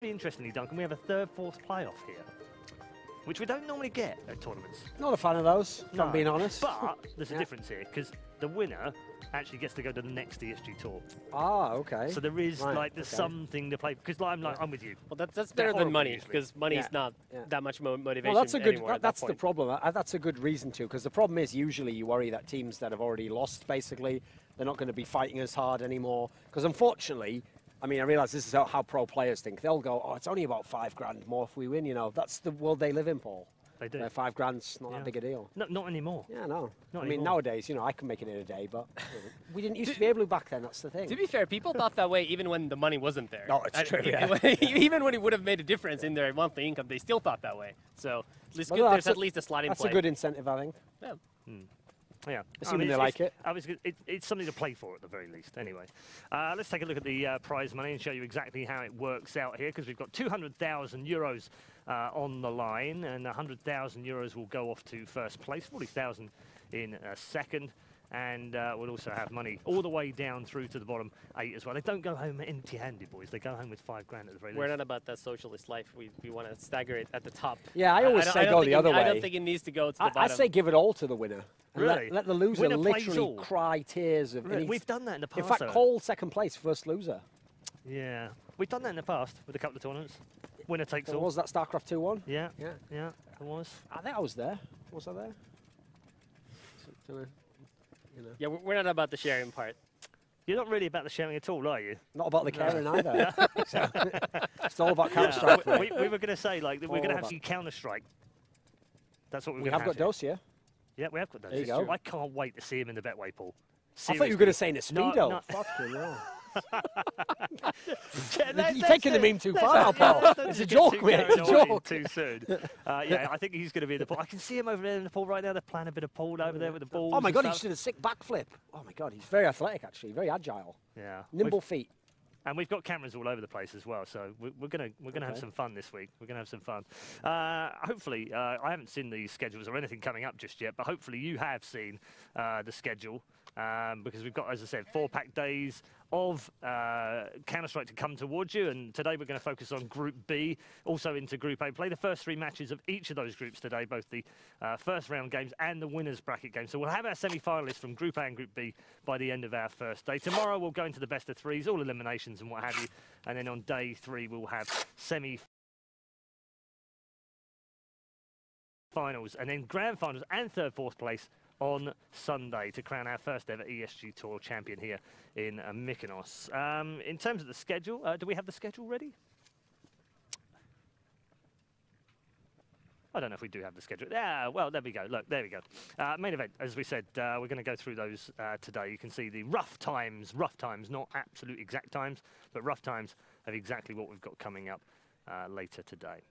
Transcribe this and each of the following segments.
Interestingly, Duncan, we have a third, fourth playoff here, which we don't normally get at tournaments. Not a fan of those, if I'm being honest. But there's a difference here, because the winner actually gets to go to the next ESG tour. Ah, okay. So there is there's something to play, because I'm with you. Well, that's better than money, because money is not that much motivation. Well, that's a good. Anymore That's the problem. That's a good reason to, because the problem is usually you worry that teams that have already lost, basically, they're not going to be fighting as hard anymore. Because unfortunately, I mean, I realise this is how pro players think. They'll go, oh, it's only about $5 more if we win. You know, that's the world they live in, Paul. They do. $5's not that big a deal. No, not anymore. Yeah, no. Not I mean, anymore. nowadays, you know, I can make it in a day, but we didn't used to be able to back then. That's the thing. To be fair, people thought that way even when the money wasn't there. No, it's true. Even when it would have made a difference in their monthly income, they still thought that way. So there's at least a sliding That's play. a good incentive, I think. Yeah. Yeah, assuming they like it. It's something to play for at the very least. Anyway, let's take a look at the prize money and show you exactly how it works out here, because we've got 200,000 euros on the line, and 100,000 euros will go off to first place, 40,000 in second. And we'll also have money all the way down through to the bottom 8 as well. They don't go home empty-handed, boys. They go home with $5 at the very least. We're not about that socialist life. We want to stagger it at the top. Yeah, I always say go the other way. I don't think it needs to go to the bottom. I say give it all to the winner. And really? Let the loser Winner literally cry tears of... Really? We've done that in the past. In fact, Cole second place, first loser. Yeah. We've done that in the past with a couple of tournaments. Winner takes all. Was that StarCraft 2-1? Yeah. It was. I think I was there. Was I there? You know. Yeah, we're not about the sharing part. You're not really about the sharing at all, are you? Not about the caring either. It's all about Counter-Strike. We were going to say, like, we're going to have some Counter-Strike. That's what we have got Dose, yeah? Yeah, we have got Dose. There you go. I can't wait to see him in the Betway, Paul. Seriously. I thought you were going to say in a Speedo. No. Fuck you, no. You're taking the meme too far now, Paul. It's a joke, mate. It's a joke. Too soon. Yeah, I think he's going to be in the pool. I can see him over there in the pool right now. They're playing a bit of pool over there with the balls. Oh my God, he just did a sick backflip. Oh my God, he's very athletic actually, very agile. Yeah. Nimble feet. And we've got cameras all over the place as well, so we're gonna have some fun this week. We're gonna have some fun. Hopefully, I haven't seen the schedules or anything coming up just yet, but hopefully you have seen the schedule, because we've got, as I said, 4-pack days of Counter-Strike to come towards you, and today we're going to focus on Group B, also into Group A. Play the first 3 matches of each of those groups today, both the first round games and the winners bracket games. So we'll have our semi-finalists from Group A and Group B by the end of our first day. Tomorrow we'll go into the best of 3s, all eliminations and what have you, and then on day 3 we'll have semi-finals, and then grand finals and third, fourth place on Sunday to crown our first ever ESG Tour champion here in Mykonos. In terms of the schedule, do we have the schedule ready? I don't know if we do have the schedule. Yeah, well, there we go. Look, there we go. Main event, as we said, we're going to go through those today. You can see the rough times, not absolute exact times, but rough times of exactly what we've got coming up later today.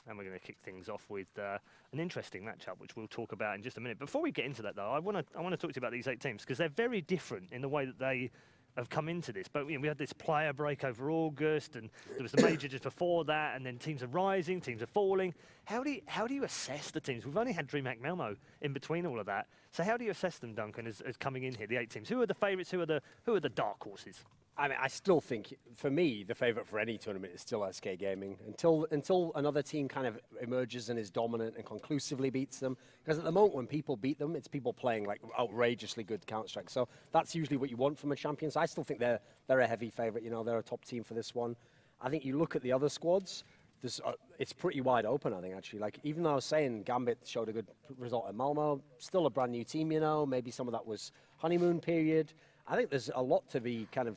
And we're going to kick things off with an interesting matchup, which we'll talk about in just a minute. Before we get into that, though, I want to talk to you about these 8 teams, because they're very different in the way that they have come into this. But we had this player break over August, and there was the major just before that, and then teams are rising, teams are falling. How do you assess the teams? We've only had DreamHack Malmo in between all of that. So how do you assess them, Duncan, as coming in here, the 8 teams? Who are the favourites? Who are the dark horses? I mean, I still think, for me, the favourite for any tournament is still SK Gaming. Until another team kind of emerges and is dominant and conclusively beats them. Because at the moment, when people beat them, it's people playing like outrageously good Counter-Strike. So that's usually what you want from a champion. So I still think they're a heavy favourite. You know, they're a top team for this one. I think you look at the other squads, it's pretty wide open, I think, actually. Like, even though I was saying Gambit showed a good result at Malmo, still a brand new team, you know. Maybe some of that was honeymoon period. I think there's a lot to be kind of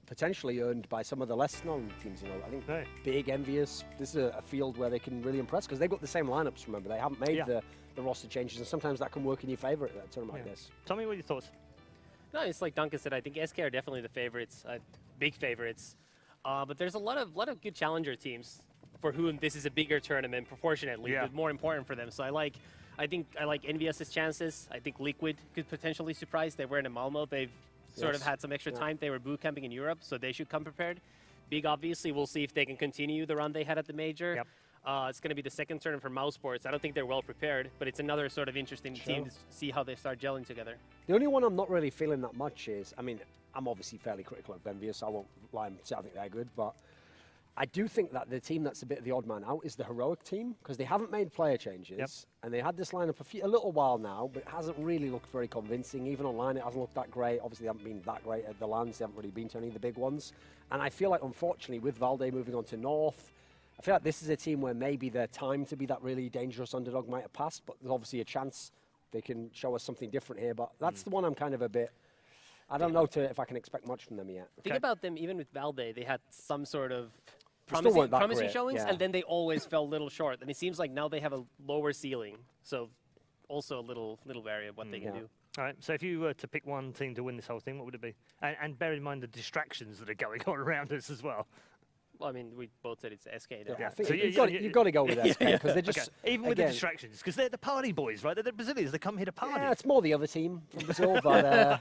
potentially earned by some of the less known teams, you know. I think BiG, Envious, this is a field where they can really impress, because they've got the same lineups, remember. They haven't made the roster changes, and sometimes that can work in your favour at a tournament like this. Tell me what your thoughts. No, it's like Duncan said, I think SK are definitely the favourites, big favourites. But there's a lot of good challenger teams for whom this is a bigger tournament proportionately, but more important for them. So I think Envious's chances. I think Liquid could potentially surprise. They were in Malmo. They've sort of had some extra time. They were boot camping in Europe, so they should come prepared. BiG, obviously, we'll see if they can continue the run they had at the major. Yep. It's going to be the second tournament for Mouse Sports. I don't think they're well prepared, but it's another sort of interesting team to see how they start gelling together. The only one I'm not really feeling that much is, I mean, I'm obviously fairly critical of Envious. I won't lie and say I think they're good, but I do think that the team that's a bit of the odd man out is the heroic team, because they haven't made player changes, and they had this lineup a little while now, but it hasn't really looked very convincing. Even online, it hasn't looked that great. Obviously, they haven't been that great at the lands. They haven't really been to any of the big ones. And I feel like, unfortunately, with Valde moving on to North, I feel like this is a team where maybe their time to be that really dangerous underdog might have passed, but there's obviously a chance they can show us something different here. But that's the one I'm kind of a bit... I don't know if I can expect much from them yet. Think about them, even with Valde, they had some sort of promising great showings, and then they always fell a little short. And it seems like now they have a lower ceiling, so also a little vary of what they can do. All right, so if you were to pick one team to win this whole thing, what would it be? And bear in mind the distractions that are going on around us as well. Well, I mean, we both said it's SK. Yeah, I think you've got to go with SK, because they're just... Even with the distractions, because they're the party boys, right? They're the Brazilians. They come here to party. Yeah, it's more the other team from Brazil, but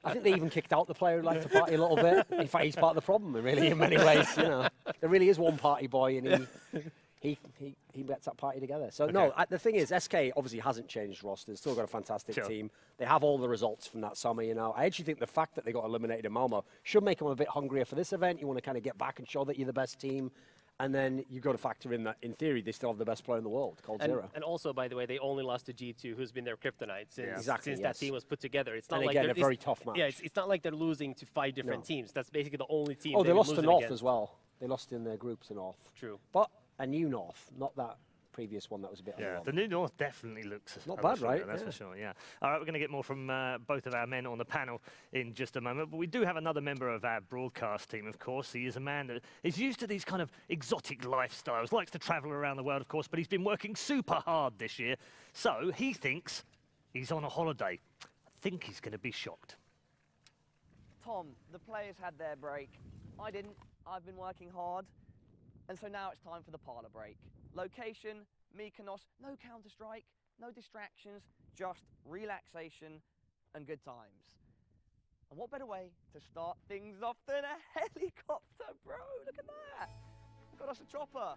I think they even kicked out the player who liked to party a little bit. In fact, he's part of the problem, really, in many ways. You know, there really is one party boy, and he gets that party together. So no, the thing is, SK obviously hasn't changed roster. They've still got a fantastic team. They have all the results from that summer. You know, I actually think the fact that they got eliminated in Malmo should make them a bit hungrier for this event. You want to kind of get back and show that you're the best team. And then you've got to factor in that, in theory, they still have the best player in the world, called Zero. And also, by the way, they only lost to G2, who's been their kryptonite since, that team was put together. It's not and like again, a very tough match. Yeah, it's not like they're losing to 5 different teams. That's basically the only team. Oh, they lost to North as well. They lost in their group to North. True. But a new North, not that previous one that was a bit the new North definitely looks not bad, right? That's for sure, yeah. All right, we're going to get more from both of our men on the panel in just a moment, but we do have another member of our broadcast team, of course. He is a man that is used to these kind of exotic lifestyles, likes to travel around the world, of course, but he's been working super hard this year, so he thinks he's on a holiday. I think he's going to be shocked. Tom, the players had their break. I didn't. I've been working hard, and so now it's time for the parlour break. Location, Mykonos, no Counter-Strike, no distractions, just relaxation and good times. And what better way to start things off than a helicopter, bro? Look at that. Got us a chopper.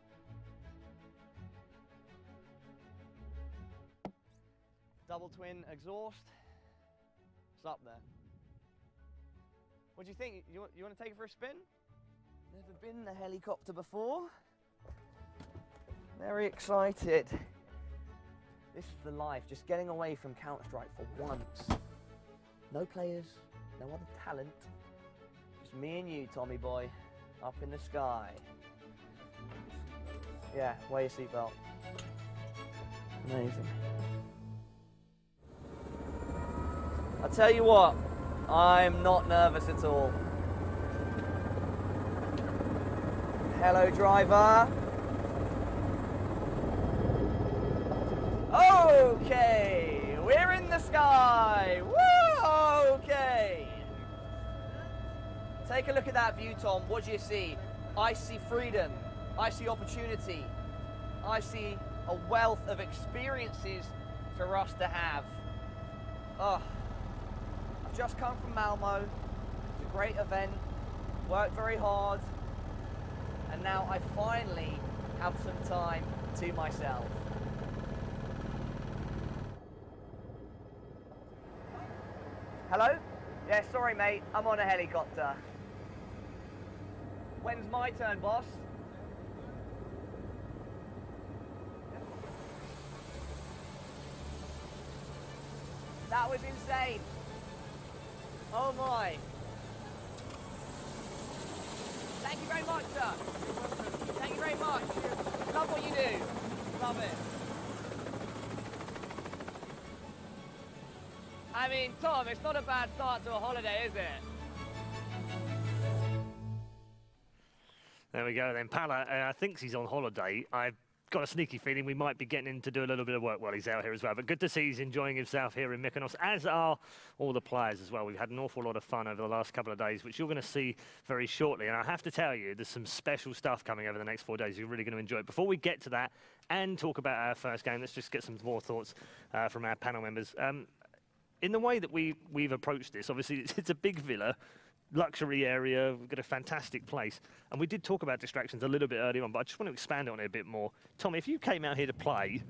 Double twin exhaust. It's up there. What do you think? You want to take it for a spin? Never been in a helicopter before. Very excited. This is the life, just getting away from Counter-Strike for once. No players, no other talent. Just me and you, Tommy boy, up in the sky. Yeah, wear your seatbelt. Amazing. I'll tell you what, I'm not nervous at all. Hello, driver. Okay, we're in the sky. Woo! Okay. Take a look at that view, Tom. What do you see? I see freedom. I see opportunity. I see a wealth of experiences for us to have. Oh, I've just come from Malmo. It's a great event. Worked very hard. And now I finally have some time to myself. Hello? Yeah, sorry mate, I'm on a helicopter. When's my turn, boss? That was insane. Oh my. Thank you very much, sir. Thank you very much. Love what you do. Love it. I mean, Tom, it's not a bad start to a holiday, is it? There we go then. Pala thinks he's on holiday. I've got a sneaky feeling we might be getting him to do a little bit of work while he's out here as well. But good to see he's enjoying himself here in Mykonos, as are all the players as well. We've had an awful lot of fun over the last couple of days, which you're going to see very shortly. And I have to tell you, there's some special stuff coming over the next 4 days. You're really going to enjoy it. Before we get to that and talk about our first game, let's just get some more thoughts from our panel members. In the way that we've approached this, obviously it's a big villa, luxury area, we've got a fantastic place. And we did talk about distractions a little bit earlier on, but I just want to expand on it a bit more. Tom, if you came out here to play,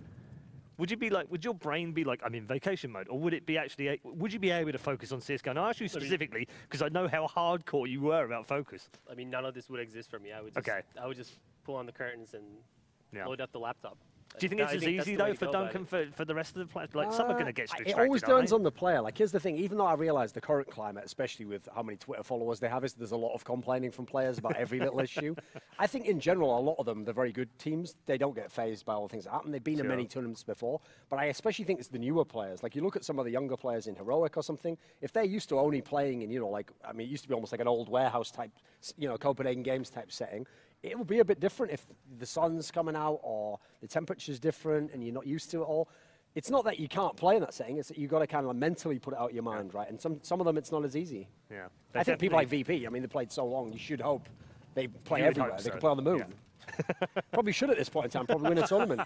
would you be like, would your brain be like, I'm in vacation mode, or would it be actually, would you be able to focus on CS:GO? And I ask you specifically because I know how hardcore you were about focus. I mean, none of this would exist for me. I would just pull on the curtains and load up the laptop. Do you think it's as easy, though, for Duncan, for the rest of the players? Like, some are going to get distracted, it always turns on the player. Like, here's the thing. Even though I realise the current climate, especially with how many Twitter followers they have, is there's a lot of complaining from players about every little issue. I think, in general, a lot of them, the very good teams, they don't get fazed by all the things that happen. They've been in many tournaments before. But I especially think it's the newer players. Like, you look at some of the younger players in Heroic or something, if they're used to only playing in, you know, like, I mean, it used to be almost like an old warehouse type, you know, Copenhagen Games type setting. It will be a bit different if the sun's coming out or the temperature's different and you're not used to it all. It's not that you can't play in that setting, it's that you've got to kind of mentally put it out of your mind, right? And some of them, it's not as easy. Yeah. I think people like VP, I mean, they played so long, you should hope they play everywhere. They can play on the moon. Yeah. Probably should at this point in time, probably win a tournament.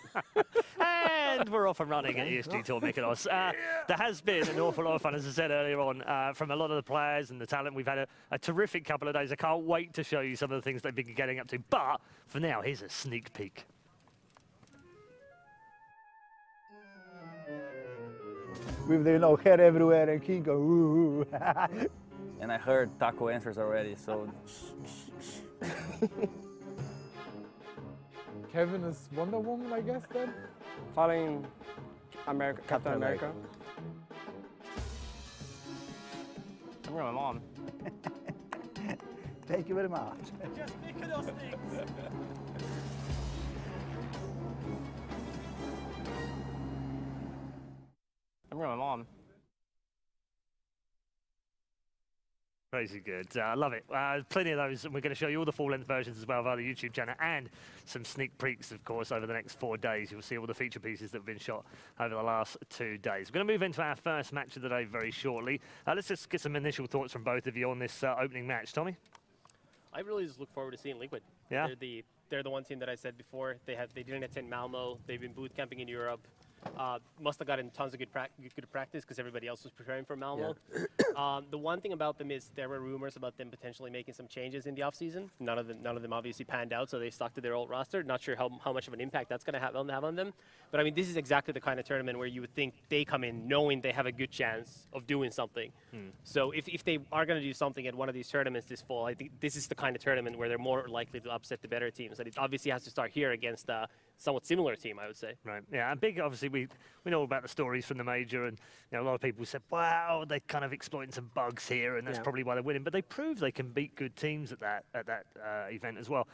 And we're off and running at ESG Tour Mykonos. There has been an awful lot of fun, as I said earlier on, from a lot of the players and the talent. We've had a terrific couple of days. I can't wait to show you some of the things they've been getting up to. But for now, here's a sneak peek. With the, you know, hair everywhere and he go, ooh. And I heard Taco answers already, so. Kevin is Wonder Woman, I guess, then? Following Captain America. I'm going with my mom. Thank you very much. Just Mykonos things. I'm going with my mom. Crazy good. I love it. Plenty of those, and we're going to show you all the full-length versions as well via the YouTube channel, and some sneak peeks, of course, over the next 4 days. You'll see all the feature pieces that have been shot over the last 2 days. We're going to move into our first match of the day very shortly. Let's just get some initial thoughts from both of you on this opening match. Tommy? I really just look forward to seeing Liquid. Yeah? They're the one team that I said before. They didn't attend Malmo. They've been boot camping in Europe. Must have gotten tons of good practice because everybody else was preparing for Malmo. Yeah. The one thing about them is there were rumors about them potentially making some changes in the offseason. None of them obviously panned out, so they stuck to their old roster. Not sure how much of an impact that's going to have on them. But I mean, this is exactly the kind of tournament where you would think they come in knowing they have a good chance of doing something. So if they are going to do something at one of these tournaments this fall, I think this is the kind of tournament where they're more likely to upset the better teams. And it obviously has to start here against a somewhat similar team, I would say. Right. Yeah. And BiG, obviously, we know about the stories from the major, and you know, a lot of people said, "Wow, they're kind of exploiting some bugs here, and that's probably why they're winning." But they prove they can beat good teams at that event as well.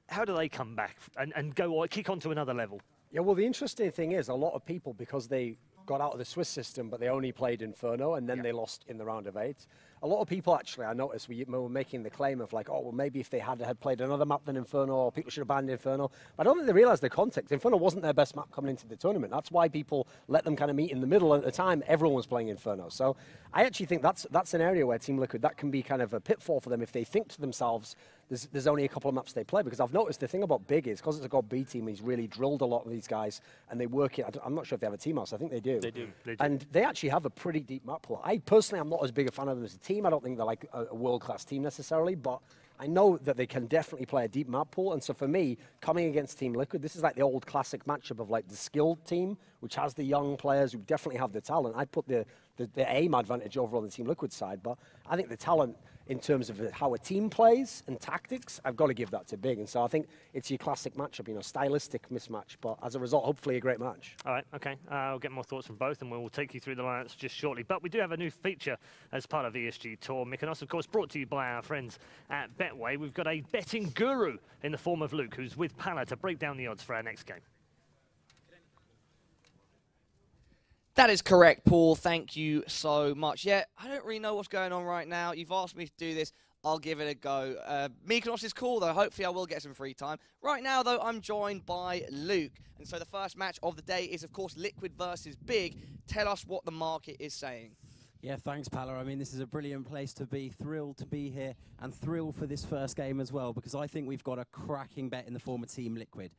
How do they come back and kick on to another level? Yeah. Well, the interesting thing is a lot of people, because they got out of the Swiss system, but they only played Inferno, and then they lost in the round of 8. A lot of people, actually, I noticed, were making the claim of like, oh, well, maybe if they had played another map than Inferno, or people should have banned Inferno. But I don't think they realised the context. Inferno wasn't their best map coming into the tournament. That's why people let them kind of meet in the middle. At the time, everyone was playing Inferno. So I actually think that's an area where Team Liquid, that can be kind of a pitfall for them if they think to themselves, there's only a couple of maps they play. Because I've noticed the thing about BiG is, because it's a God B team, he's really drilled a lot of these guys, and they work it. I'm not sure if they have a team house. I think they do. They do. And they actually have a pretty deep map pool. I personally am not as big a fan of them as a team. I don't think they're like a world-class team necessarily, but I know that they can definitely play a deep map pool. And so for me, coming against Team Liquid, this is like the old classic matchup of like the skilled team, which has the young players who definitely have the talent. I'd put the aim advantage over on the Team Liquid side, but I think the talent in terms of how a team plays and tactics, I've got to give that to BiG. And so I think it's your classic matchup, you know, stylistic mismatch, but as a result, hopefully a great match. All right, okay. I'll get more thoughts from both, and we'll take you through the lineups just shortly. But we do have a new feature as part of ESG Tour Mykonos, of course, brought to you by our friends at Betway. We've got a betting guru in the form of Luke, who's with Pala to break down the odds for our next game. That is correct, Paul. Thank you so much. Yeah, I don't really know what's going on right now. You've asked me to do this. I'll give it a go. Mykonos is cool, though. Hopefully, I will get some free time. Right now, though, I'm joined by Luke. And so the first match of the day is, of course, Liquid versus BiG. Tell us what the market is saying. Yeah, thanks, Pala. I mean, this is a brilliant place to be. Thrilled to be here and thrilled for this first game as well, because I think we've got a cracking bet in the form of Team Liquid.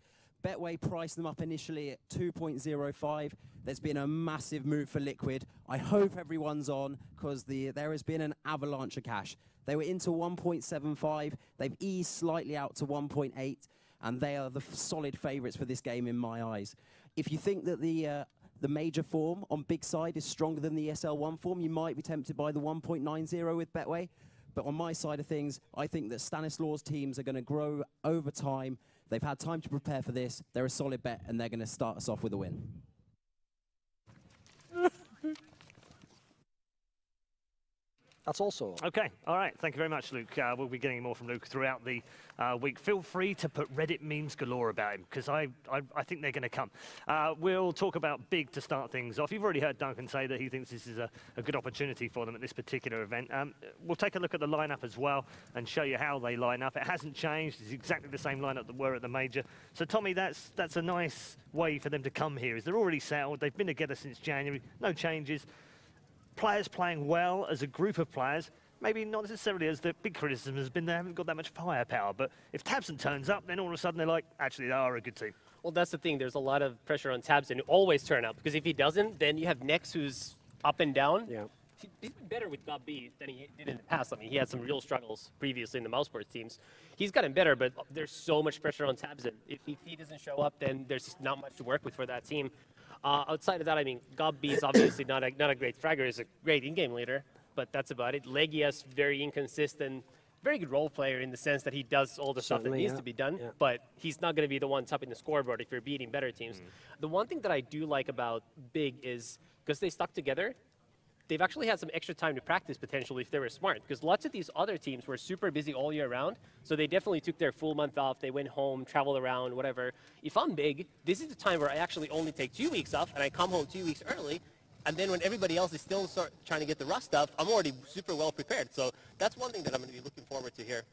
Betway priced them up initially at 2.05. There's been a massive move for Liquid. I hope everyone's on, because there has been an avalanche of cash. They were into 1.75. They've eased slightly out to 1.8, and they are the solid favourites for this game in my eyes. If you think that the the major form on big side is stronger than the ESL1 form. You might be tempted by the 1.90 with Betway. But on my side of things, I think that Stanislaus teams are going to grow over time. They've had time to prepare for this. They're a solid bet, and they're going to start us off with a win. That's also. Okay, all right. Thank you very much, Luke. We'll be getting more from Luke throughout the week. Feel free to put Reddit memes galore about him, because I think they're going to come. We'll talk about BiG to start things off. You've already heard Duncan say that he thinks this is a good opportunity for them at this particular event. We'll take a look at the lineup as well and show you how they line up. It hasn't changed. It's exactly the same lineup that were at the major. So, Tommy, that's a nice way for them to come here. Is they're already settled. They've been together since January. No changes. Players playing well as a group of players, maybe not necessarily as the big criticism has been they haven't got that much firepower, but if Tabson turns up, then all of a sudden they're like, actually, they are a good team. Well, that's the thing. There's a lot of pressure on Tabson to always turn up, because if he doesn't, then you have Nex, who's up and down. Yeah. He's been better with GOB than he did in the past. I mean, he had some real struggles previously in the Mousesports teams. He's gotten better, but there's so much pressure on Tabson. If he doesn't show up, then there's just not much to work with for that team. Outside of that, I mean, GOB is obviously not a great fragger. He's a great in-game leader, but that's about it. Legia's very inconsistent, very good role player in the sense that he does all the stuff that needs to be done, but he's not going to be the one topping the scoreboard if you're beating better teams. The one thing that I do like about BiG is, because they stuck together, they've actually had some extra time to practice potentially if they were smart, because lots of these other teams were super busy all year round, so they definitely took their full month off. They went home, traveled around, whatever. If I'm BiG, this is the time where I actually only take 2 weeks off and I come home 2 weeks early, and then when everybody else is still trying to get the rust up, I'm already super well prepared. So that's one thing that I'm going to be looking forward to here.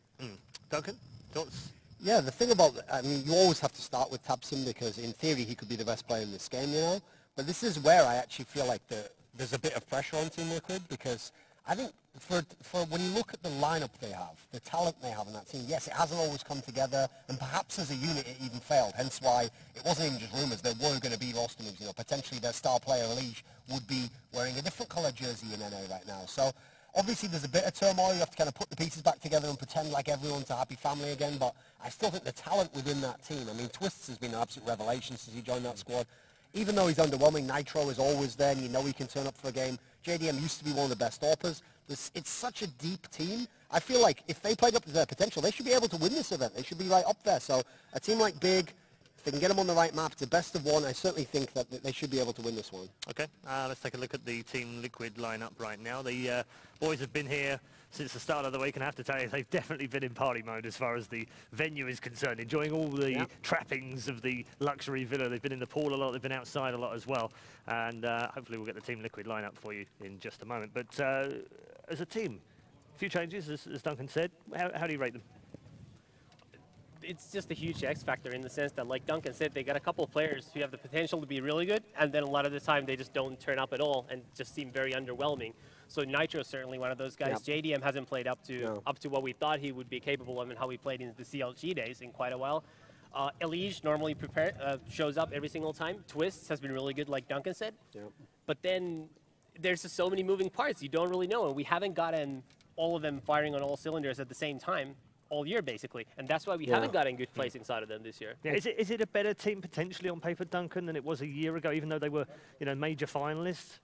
Duncan, thoughts? Yeah, the thing about, I mean, you always have to start with Tabson because in theory he could be the best player in this game, you know? But this is where I actually feel like there's a bit of pressure on Team Liquid, because I think for when you look at the lineup they have, the talent they have in that team, yes, it hasn't always come together, and perhaps as a unit it even failed, hence why it wasn't even just rumours, there were going to be roster moves, you know, potentially their star player, Elige, would be wearing a different colour jersey in NA right now. So obviously there's a bit of turmoil, you have to kind of put the pieces back together and pretend like everyone's a happy family again, but I still think the talent within that team, I mean, Twists has been an absolute revelation since he joined that squad. Even though he's underwhelming, Nitro is always there, and you know he can turn up for a game. JDM used to be one of the best AWPers. It's such a deep team. I feel like if they played up to their potential, they should be able to win this event. They should be right up there. So a team like BiG, if they can get them on the right map, it's a best of one. I certainly think that they should be able to win this one. Okay, let's take a look at the Team Liquid lineup right now. The boys have been here since the start of the week, and I have to tell you, they've definitely been in party mode as far as the venue is concerned, enjoying all the trappings of the luxury villa. They've been in the pool a lot, they've been outside a lot as well, and hopefully we'll get the Team Liquid lineup for you in just a moment. But as a team, a few changes, as Duncan said. How do you rate them? It's just a huge X factor in the sense that, like Duncan said, they got a couple of players who have the potential to be really good, and then a lot of the time they just don't turn up at all and just seem very underwhelming. So Nitro's certainly one of those guys. JDM hasn't played up to what we thought he would be capable of and how he played in the CLG days in quite a while. Elige normally shows up every single time. Twists has been really good, like Duncan said. But then there's just so many moving parts you don't really know, and we haven't gotten all of them firing on all cylinders at the same time all year, basically, and that's why we haven't gotten good plays inside of them this year. Yeah, is it a better team potentially on paper, Duncan, than it was a year ago, even though they were, you know, major finalists?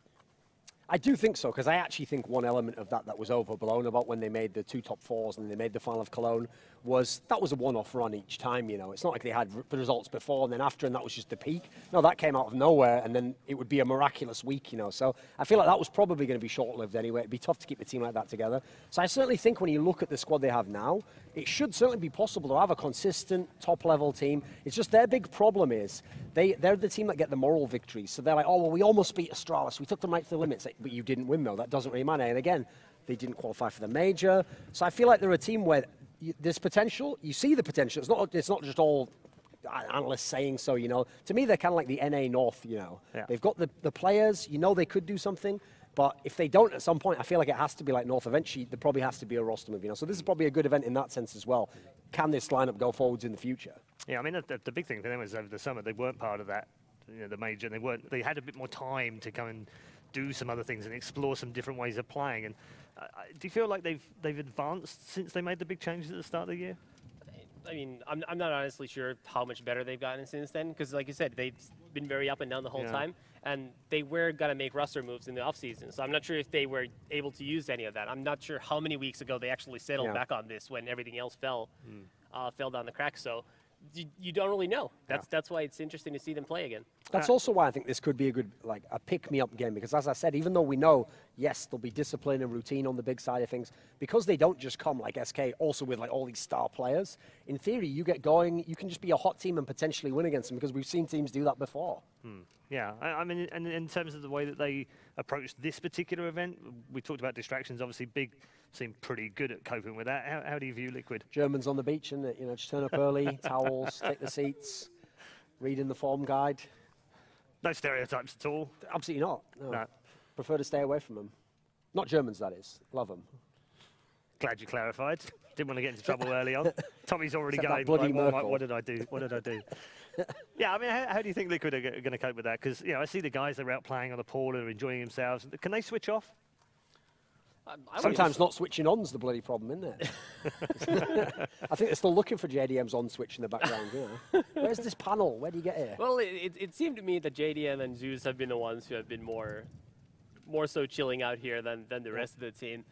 I do think so, because I actually think one element of that was overblown about when they made the 2 top 4s and they made the final of Cologne was that was a one-off run each time, you know. It's not like they had the results before and then after, and that was just the peak. No, that came out of nowhere, and then it would be a miraculous week, you know. So I feel like that was probably going to be short-lived anyway. It'd be tough to keep a team like that together. So I certainly think when you look at the squad they have now, it should certainly be possible to have a consistent top-level team. It's just their big problem is they're the team that get the moral victories. So they're like, oh, well, we almost beat Astralis. We took them right to the limits. But you didn't win, though. That doesn't really matter. And again, they didn't qualify for the major. So I feel like they're a team where there's potential. You see the potential. It's not just all analysts saying so, you know. To me, they're kind of like the NA North, you know. They've got the players. You know they could do something. But if they don't at some point, I feel like it has to be like North eventually. There probably has to be a roster move, you know. So this is probably a good event in that sense as well. Can this lineup go forwards in the future? Yeah, I mean, the big thing for them was over the summer, they weren't part of that, you know, the major. They had a bit more time to go and do some other things and explore some different ways of playing. And do you feel like they've advanced since they made the big changes at the start of the year? I mean, I'm not honestly sure how much better they've gotten since then, because like you said, they've been very up and down the whole time, and they were going to make roster moves in the offseason. So I'm not sure if they were able to use any of that. I'm not sure how many weeks ago they actually settled back on this when everything else fell down the cracks. So you don't really know. That's why it's interesting to see them play again. That's also why I think this could be a good, like, a pick-me-up game, because as I said, even though we know, yes, there'll be discipline and routine on the big side of things, because they don't just come like SK, also with like all these star players, in theory, you get going, you can just be a hot team and potentially win against them, because we've seen teams do that before. Yeah, I mean, and in terms of the way that they approached this particular event, we talked about distractions. Obviously, BiG seemed pretty good at coping with that. How do you view Liquid? Germans on the beach, and you know, just turn up early, towels, take the seats, reading the form guide. No stereotypes at all? Absolutely not. No. Prefer to stay away from them. Not Germans, that is. Love them. Glad you clarified. Didn't want to get into trouble early on. Tommy's already Except going, like, what did I do? What did I do? Yeah, I mean, how do you think Liquid are going to cope with that? Because, you know, I see the guys that are out playing on the pool and are enjoying themselves. Can they switch off? Sometimes not switching on's the bloody problem, isn't it? I think they're still looking for JDM's on switch in the background. You know? Where's this panel? Where do you get here? Well, it seemed to me that JDM and Zeus have been the ones who have been more so chilling out here than the rest of the team.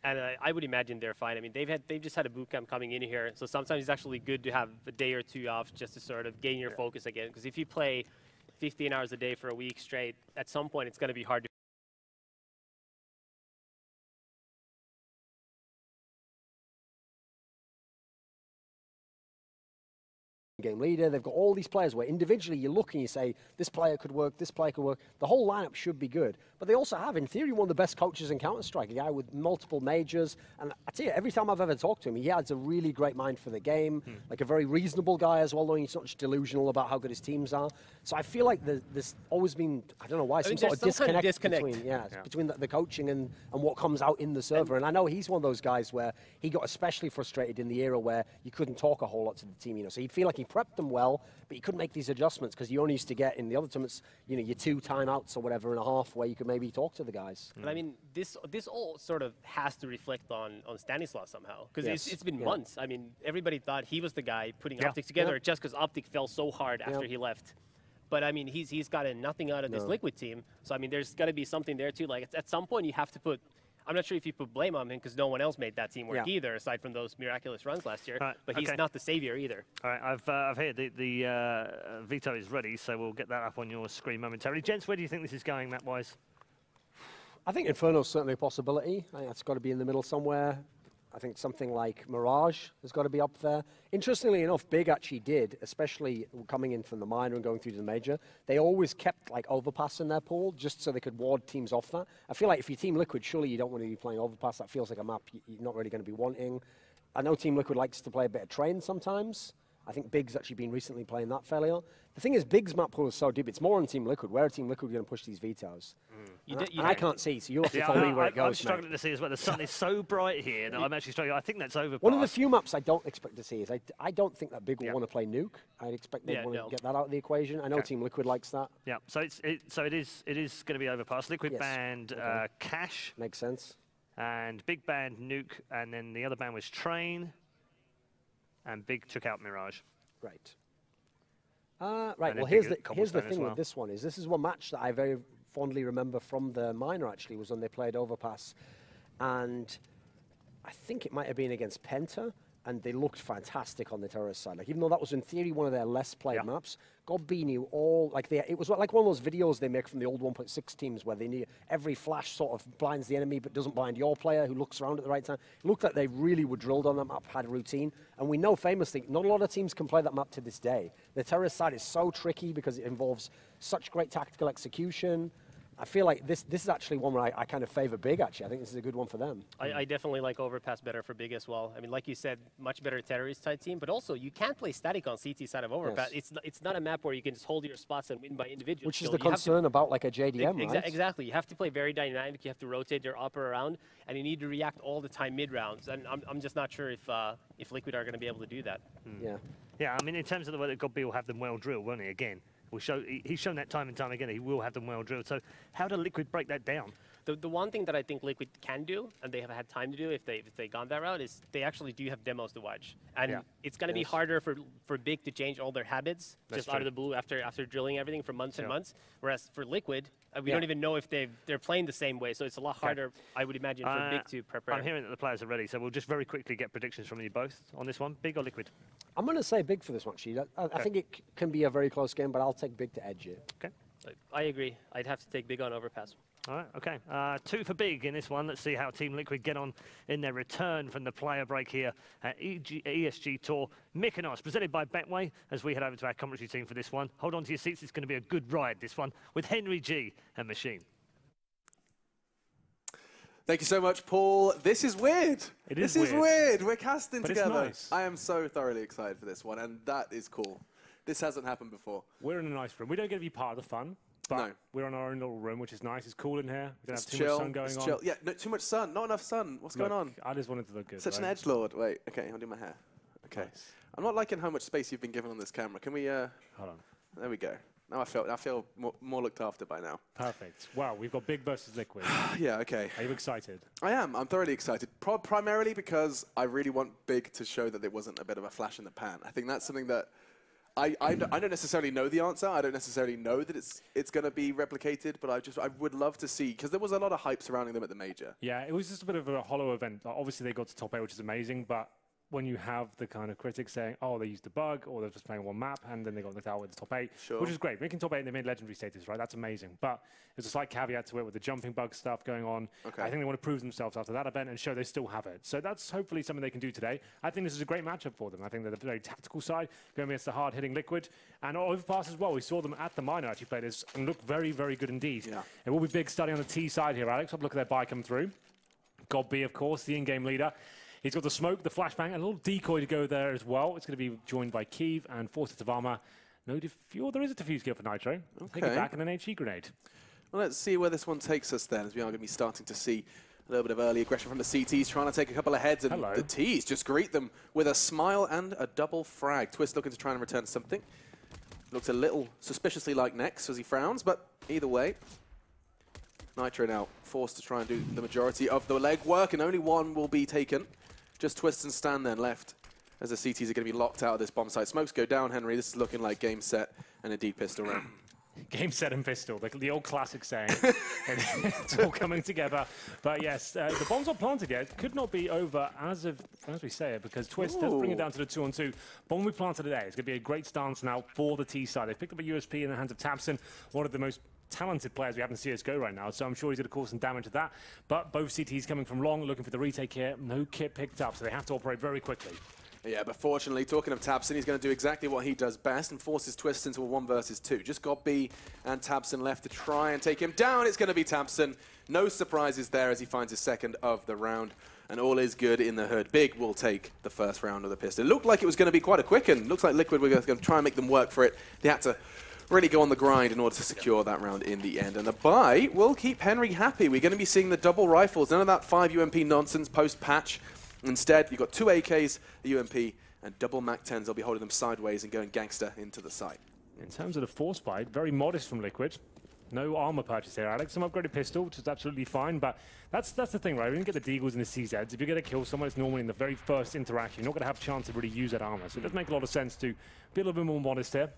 And I would imagine they're fine. I mean, they've just had a boot camp coming in here, so sometimes it's actually good to have a day or two off just to sort of gain your focus again. Because if you play 15 hours a day for a week straight, at some point it's going to be hard to game leader. They've got all these players where individually you look and you say, this player could work, this player could work. The whole lineup should be good. But they also have, in theory, one of the best coaches in Counter-Strike, a guy with multiple majors. And I tell you, every time I've ever talked to him, he has a really great mind for the game, like a very reasonable guy as well, though he's not just delusional about how good his teams are. So I feel like there's always been, I don't know why, some sort of disconnect between the coaching and what comes out in the server. And I know he's one of those guys where he got especially frustrated in the era where you couldn't talk a whole lot to the team, you know. So he'd feel like he prepped them well, but you couldn't make these adjustments because you only used to get in the other tournaments, you know, your 2 timeouts or whatever and a half where you could maybe talk to the guys. But I mean, this all sort of has to reflect on Stanislav somehow, because it's been months. I mean, everybody thought he was the guy putting Optic together just because Optic fell so hard after he left. But I mean, he's gotten nothing out of this Liquid team. So I mean, there's got to be something there too. Like at some point, you have to put. I'm not sure if you put blame on him because no one else made that team work either, aside from those miraculous runs last year. But he's not the savior either. All right, I've heard the veto is ready, so we'll get that up on your screen momentarily. Gents, where do you think this is going map-wise? I think Inferno's certainly a possibility. I think that's got to be in the middle somewhere. I think something like Mirage has got to be up there. Interestingly enough, BiG actually did, especially coming in from the minor and going through to the major, they always kept like Overpass in their pool just so they could ward teams off that. I feel like if you're Team Liquid, surely you don't want to be playing Overpass. That feels like a map you're not really going to be wanting. I know Team Liquid likes to play a bit of Train sometimes. I think BiG's actually been recently playing that fairly well. The thing is, BiG's map pool is so deep, it's more on Team Liquid. Where are Team Liquid going to push these vetoes? I can't see, so you'll have to tell me where it goes. I'm struggling to see as well. The sun is so bright here that I'm actually struggling. I think that's Overpass. One of the few maps I don't expect to see is I don't think that BiG will want to play Nuke. I'd expect they want to get that out of the equation. I know Team Liquid likes that. Yeah, so it is going to be Overpass. Liquid banned Cash. Makes sense. And BiG banned Nuke, and then the other ban was Train. And BiG took out Mirage. Right. Right, well, here's the thing with this one. This is one match that I very fondly remember from the minor, actually, was when they played Overpass. And I think it might have been against Penta, and they looked fantastic on the terrorist side. Like, even though that was, in theory, one of their less played maps, God B knew all, like, it was like one of those videos they make from the old 1.6 teams where they knew every flash sort of blinds the enemy but doesn't blind your player who looks around at the right time. It looked like they really were drilled on that map, had a routine. And we know famously, not a lot of teams can play that map to this day. The terrorist side is so tricky because it involves such great tactical execution. I feel like this is actually one where I kind of favor BiG, actually. I think this is a good one for them. I definitely like Overpass better for BiG as well. I mean, like you said, much better terrorist-type team, but also you can't play static on CT side of Overpass. It's not a map where you can just hold your spots and win by individual. Which is the concern about like a JDM, right? Exactly. You have to play very dynamic. You have to rotate your upper around, and you need to react all the time mid-rounds. And I'm just not sure if Liquid are going to be able to do that. Yeah, I mean, in terms of the way that God B will have them well drilled, won't he, again? He's shown that time and time again. He will have them well drilled. So how do Liquid break that down? The one thing that I think Liquid can do, and they have had time to do if they gone that route, is they actually do have demos to watch. And it's going to be harder for BiG to change all their habits just out of the blue after drilling everything for months and months. Whereas for Liquid, we don't even know if they're playing the same way, so it's a lot harder, I would imagine, for BiG to prepare. I'm hearing that the players are ready, so we'll just very quickly get predictions from you both on this one. BiG or Liquid? I'm going to say BiG for this one, Sheed. I think it can be a very close game, but I'll take BiG to edge it. Okay. I agree. I'd have to take BiG on Overpass. All right, okay. 2 for BiG in this one. Let's see how Team Liquid get on in their return from the player break here at ESG Tour Mykonos, presented by Betway, as we head over to our commentary team for this one. Hold on to your seats. It's going to be a good ride, this one, with Henry G and Machine. Thank you so much, Paul. This is weird. This is weird. We're casting but together. It's nice. I am so thoroughly excited for this one, and that is cool. This hasn't happened before. We're in a nice room. We don't get to be part of the fun, but we're in our own little room, which is nice. It's cool in here. We don't have too much sun going on. Yeah, no, too much sun. Not enough sun. What's going on? I just wanted to look good. Such an edgelord. Wait, okay, I'll do my hair. Okay. Nice. I'm not liking how much space you've been given on this camera. Can we, Hold on. There we go. Now I feel more looked after by now. Perfect. Wow, we've got BiG versus Liquid. Yeah, okay. Are you excited? I am. I'm thoroughly excited. Primarily because I really want BiG to show that it wasn't a bit of a flash in the pan. I think that's something that I don't necessarily know the answer. I don't necessarily know that it's going to be replicated, but I would love to see, because there was a lot of hype surrounding them at the major. Yeah, it was just a bit of a hollow event. Obviously, they got to top 8, which is amazing, but when you have the kind of critics saying, oh, they used a bug, or they're just playing one map, and then they got knocked out with the top 8, which is great. Making top 8 and they made legendary status, right? That's amazing. But there's a slight caveat to it with the jumping bug stuff going on. Okay. I think they want to prove themselves after that event and show they still have it. So that's hopefully something they can do today. I think this is a great matchup for them. I think they're the very tactical side, going against the hard-hitting Liquid. And Overpass as well. We saw them at the minor actually play this and look very, very good indeed. Yeah. It will be BiG starting on the T side here, Alex. Have a look at their buy come through. GodB, of course, the in-game leader. He's got the smoke, the flashbang, and a little decoy to go there as well. It's going to be joined by Kiev and 4 sets of armor. No defuse. There is a defuse kill for Nitro. Okay. Take it back and an HE grenade. Well, let's see where this one takes us then, as we are going to be starting to see a little bit of early aggression from the CTs, trying to take a couple of heads, and the Ts just greet them with a smile and a double frag. Twist looking to try and return something. Looks a little suspiciously like Nex as he frowns, but either way, Nitro now forced to try and do the majority of the leg work, and only one will be taken. Just Twist and Stan then left, as the CTs are going to be locked out of this bomb site. Smokes go down, Henry. This is looking like game, set, and a deep pistol round. Game, set, and pistol, the old classic saying. It's all coming together. But yes, the bomb's not planted yet. Could not be over as we say it, because Twist does bring it down to the 2-on-2. Bomb we planted today. It's going to be a great stance now for the T side. They picked up a USP in the hands of Tabson, one of the most talented players we have in CSGO right now, so I'm sure he's going to cause some damage to that. But both CTs coming from long, looking for the retake here. No kit picked up, so they have to operate very quickly. Yeah, but fortunately, talking of Tabson, he's going to do exactly what he does best and forces Twist into a 1 versus 2. Just GodB and Tabson left to try and take him down. It's going to be Tabson. No surprises there as he finds his second of the round. And all is good in the hood. BiG will take the first round of the pistol. It looked like it was going to be quite a quick one. Looks like Liquid were going to try and make them work for it. They had to really go on the grind in order to secure that round in the end. And the buy will keep Henry happy. We're going to be seeing the double rifles. None of that 5 UMP nonsense post-patch. Instead, you've got 2 AKs, a UMP, and double MAC-10s. They'll be holding them sideways and going gangster into the site. In terms of the force buy, very modest from Liquid. No armor purchase here, Alex. Some upgraded pistol, which is absolutely fine, but that's the thing, right? We didn't get the Deagles and the CZs. If you're going to kill someone, it's normally in the very first interaction. You're not going to have a chance to really use that armor. So it does make a lot of sense to be a little bit more modest here.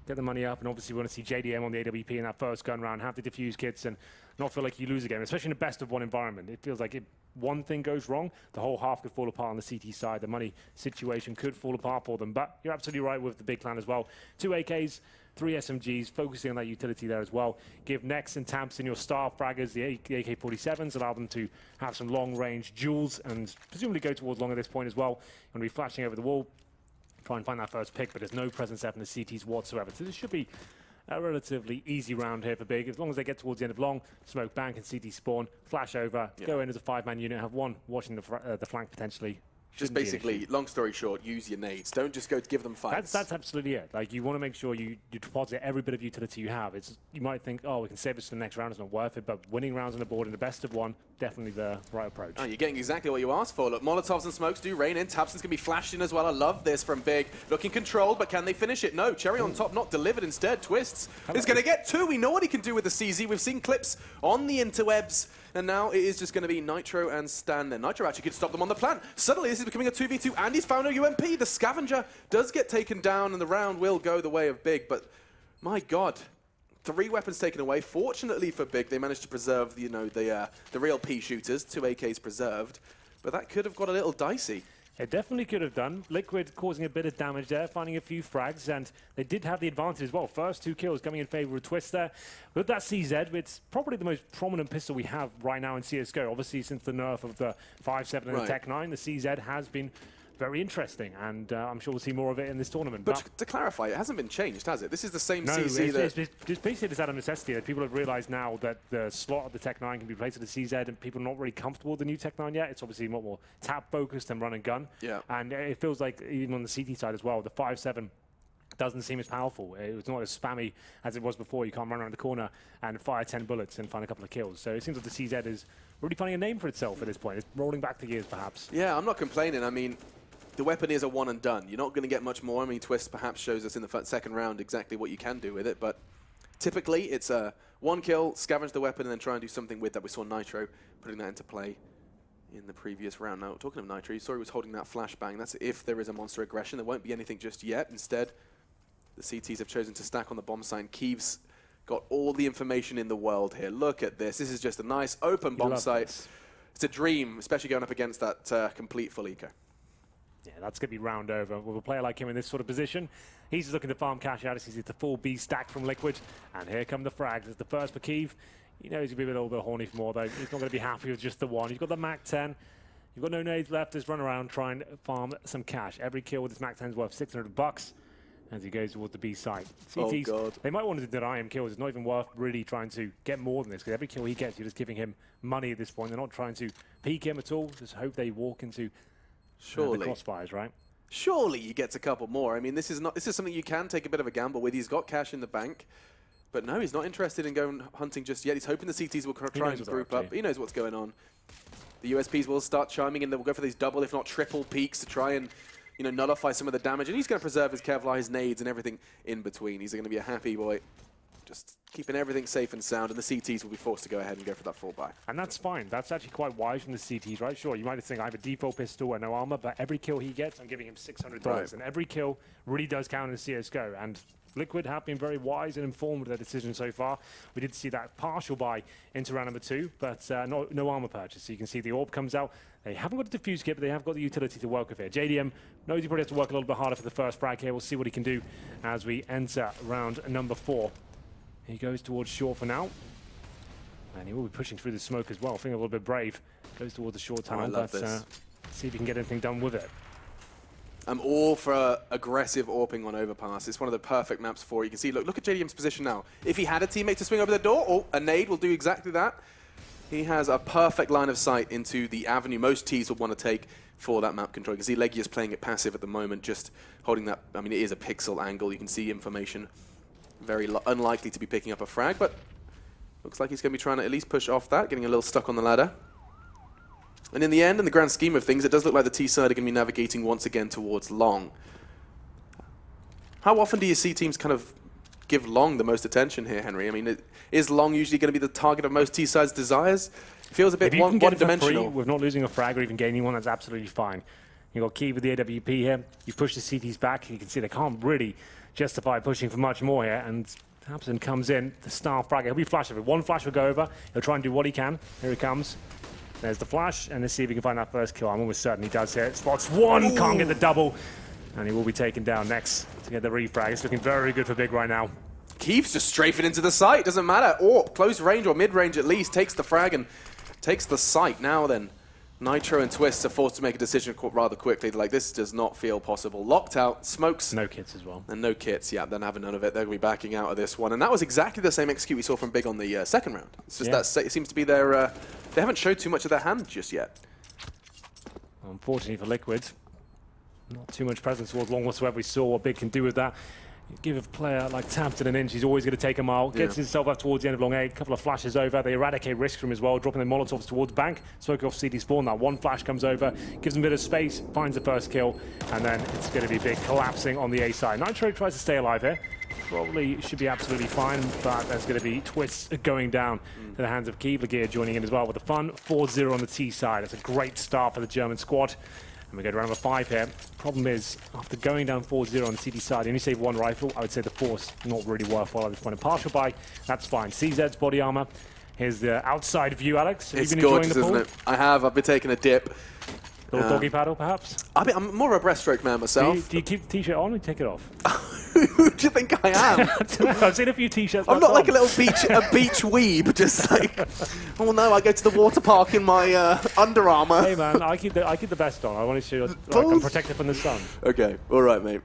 Get the money up, and obviously we want to see JDM on the AWP in that first gun round, have the defuse kits, and not feel like you lose a game, especially in a best-of-1 environment. It feels like if one thing goes wrong, the whole half could fall apart on the CT side. The money situation could fall apart for them, but you're absolutely right with the BiG plan as well. 2 AKs, 3 SMGs, focusing on that utility there as well. Give Nex and Tabson your star fraggers, the AK-47s, allow them to have some long-range duels, and presumably go towards long at this point as well. Going to be flashing over the wall. Try and find that first pick, but there's no presence there from the CTs whatsoever. So this should be a relatively easy round here for BiG. As long as they get towards the end of long, smoke bank and CT spawn, flash over, go in as a 5-man unit, have one watching the flank potentially. Just basically, long story short, use your nades. Don't just go to give them fights. That's absolutely it. Like, you want to make sure you deposit every bit of utility you have. You might think, oh, we can save this for the next round. It's not worth it. But winning rounds on the board in the best of one, definitely the right approach. Oh, you're getting exactly what you asked for. Look, Molotovs and smokes do rain in. Tabson's going to be flashed in as well. I love this from BiG. Looking controlled, but can they finish it? No. Cherry on top, not delivered. Instead, Twists is going to get 2. We know what he can do with the CZ. We've seen clips on the interwebs. And now it is just going to be Nitro and Stan there. Nitro actually could stop them on the plant. Suddenly, this is becoming a 2v2, and he's found a UMP. The Scavenger does get taken down, and the round will go the way of BiG. But, my God, 3 weapons taken away. Fortunately for BiG, they managed to preserve, you know, the real P shooters. 2 AKs preserved. But that could have got a little dicey. It definitely could have done. Liquid causing a bit of damage there, finding a few frags, and they did have the advantage as well. First 2 kills coming in favor of Twist there. With that CZ, it's probably the most prominent pistol we have right now in CSGO. Obviously, since the nerf of the 5.7 and the Tech 9, the CZ has been very interesting, and I'm sure we'll see more of it in this tournament. But to clarify, it hasn't been changed, has it? This is the same no, CZ that... it's basically just out of necessity. That people have realized now that the slot of the Tech 9 can be placed with the CZ, and people are not really comfortable with the new Tech 9 yet. It's obviously a lot more tap-focused and run and gun. Yeah. And it feels like, even on the CT side as well, the 5.7 doesn't seem as powerful. It was not as spammy as it was before. You can't run around the corner and fire 10 bullets and find a couple of kills. So it seems like the CZ is really finding a name for itself at this point. It's rolling back the years, perhaps. Yeah, I'm not complaining. I mean, the weapon is a one and done. You're not going to get much more. I mean, Twist perhaps shows us in the second round exactly what you can do with it, but typically it's a 1 kill, scavenge the weapon, and then try and do something with that. We saw Nitro putting that into play in the previous round. Now, talking of Nitro, you saw he was holding that flashbang. That's if there is a monster aggression. There won't be anything just yet. Instead, the CTs have chosen to stack on the bomb sign. Keeve's got all the information in the world here. Look at this. This is just a nice open bomb site. It's a dream, especially going up against that complete full eco. Yeah, that's going to be round over. With a player like him in this sort of position, he's just looking to farm cash out. He's the full B stack from Liquid. And here come the frags. It's the first for Keeve. You know he's going to be a little bit horny for more, though. He's not going to be happy with just the 1. He's got the Mac 10. You've got no nades left. Just run around, try and farm some cash. Every kill with this Mac 10 is worth $600 as he goes towards the B site. CTs, oh God. They might want to deny him kills. It's not even worth really trying to get more than this, because every kill he gets, you're just giving him money at this point. They're not trying to peek him at all. Just hope they walk into the crossfires, right? Surely he gets a couple more. I mean, this is something you can take a bit of a gamble with. He's got cash in the bank. But no, he's not interested in going hunting just yet. He's hoping the CTs will try and group up. He knows what's going on. The USPs will start chiming in. They'll go for these double, if not triple peaks to try and, you know, nullify some of the damage. And he's going to preserve his Kevlar, his nades, and everything in between. He's going to be a happy boy, just keeping everything safe and sound. And the CTs will be forced to go ahead and go for that full buy. And that's fine. That's actually quite wise from the CTs, right? Sure, you might think I have a default pistol and no armor, but every kill he gets, I'm giving him $600. Right. And every kill really does count in CSGO. And Liquid have been very wise and informed with their decision so far. We did see that partial buy into round number 2, but no armor purchase. So you can see the orb comes out. They haven't got a diffuse kit, but they have got the utility to work with here. JDM knows he probably has to work a little bit harder for the first frag here. We'll see what he can do as we enter round number 4. He goes towards short for now. And he will be pushing through the smoke as well. Feeling a little bit brave. Goes towards the short tunnel, but see if he can get anything done with it. I'm all for aggressive AWPing on overpass. It's one of the perfect maps for it. You can see, look at JDM's position now. If he had a teammate to swing over the door, a nade will do exactly that. He has a perfect line of sight into the avenue most Ts would want to take for that map control. You can see Leggy is playing it passive at the moment, just holding that. I mean, it is a pixel angle. You can see information. Very unlikely to be picking up a frag, but looks like he's going to be trying to at least push off that, getting a little stuck on the ladder. And in the end, in the grand scheme of things, it does look like the T side are going to be navigating once again towards long. How often do you see teams kind of give long the most attention here, Henry? I mean, is long usually going to be the target of most T sides' desires? It feels a bit one-dimensional. With not losing a frag or even gaining one, that's absolutely fine. You've got Key with the AWP here. You push the CTs back. You can see they can't really justify pushing for much more here. And Hampson comes in, the star frag. He'll be flash over. One flash will go over. He'll try and do what he can. Here he comes. There's the flash, and let's see if he can find that first kill. I'm almost certain he does here. Spots one, ooh, can't get the double, and he will be taken down next to get the refrag. It's looking very good for BiG right now. Keeves just strafing into the site, doesn't matter. Or close range or mid-range at least, takes the frag and takes the site. Now then, Nitro and Twist are forced to make a decision rather quickly. Like, this does not feel possible. Locked out, smokes. No kits as well. And no kits, yeah, then having none of it. They're going to be backing out of this one. And that was exactly the same execute we saw from BiG on the second round. It's just that it seems to be their, they haven't showed too much of their hand just yet. Unfortunately for Liquid, not too much presence towards long whatsoever. We saw what BiG can do with that. You give a player like Tampton an inch, he's always going to take a mile. Gets himself up towards the end of long A, a couple of flashes over. They eradicate risk from him as well, dropping the Molotovs towards bank. Smoke off CD spawn. That one flash comes over, gives him a bit of space, finds the first kill, and then it's going to be BiG collapsing on the A side. Nitro tries to stay alive here. Probably should be absolutely fine, but there's going to be twists going down to the hands of Gear joining in as well with the fun. 4-0 on the T side. It's a great start for the German squad. And we go to round number 5 here. Problem is, after going down 4-0 on the CT side, you only save 1 rifle. I would say the force not really worthwhile at this point. A partial buy, that's fine. CZ's body armor. Here's the outside view, Alex. Have it's you been gorgeous, enjoying the pool? isn't it? I have. I've been taking a dip. Little doggy paddle, perhaps? I'm more of a breaststroke man myself. Do you keep the t-shirt on or take it off? Who do you think I am? I've seen a few t-shirts. I'm not like a little beach weeb, just like, oh no, I go to the water park in my Under Armour. Hey man, I keep the vest on. I want to show like I'm protected from the sun. Okay, all right, mate.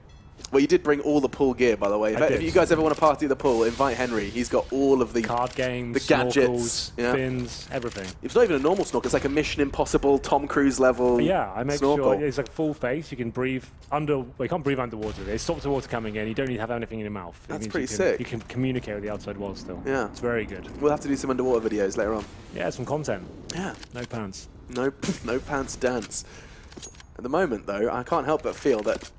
Well, you did bring all the pool gear, by the way. If you guys ever want to party at the pool, invite Henry. He's got all of the card games, the gadgets, fins, everything. It's not even a normal snorkel. It's like a Mission Impossible, Tom Cruise level. Yeah, I make snorkel. sure it's like full face. You can breathe under. Well, you can't breathe underwater. It stops the water coming in. You don't need to have anything in your mouth. That's pretty sick. You can communicate with the outside world still. Yeah, it's very good. We'll have to do some underwater videos later on. Yeah, some content. Yeah, no pants. No pants dance. At the moment, though, I can't help but feel that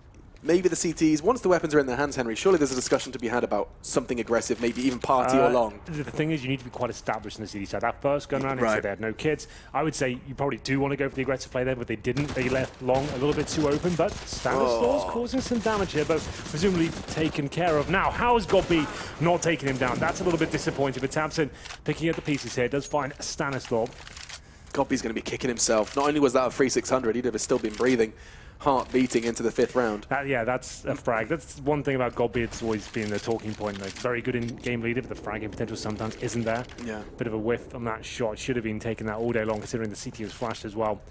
maybe the CTs, once the weapons are in their hands, Henry, surely there's a discussion to be had about something aggressive, maybe even party or long. The thing is, you need to be quite established in the CT side. That first gun round, they had no kids. I would say you probably do want to go for the aggressive play there, but they didn't. They left long a little bit too open, but Stanislaus causing some damage here, but presumably taken care of. Now, how is Gobby not taking him down? That's a little bit disappointing, but Tamsin picking up the pieces here does find Stanislaus. Gobby's going to be kicking himself. Not only was that a 3-600, he'd have still been breathing. Heart beating into the 5th round. Yeah, that's a frag. That's one thing about Gobby. It's always been the talking point. Like, very good in game leader, but the fragging potential sometimes isn't there. Yeah. Bit of a whiff on that shot. Should have been taking that all day long, considering the CT was flashed as well.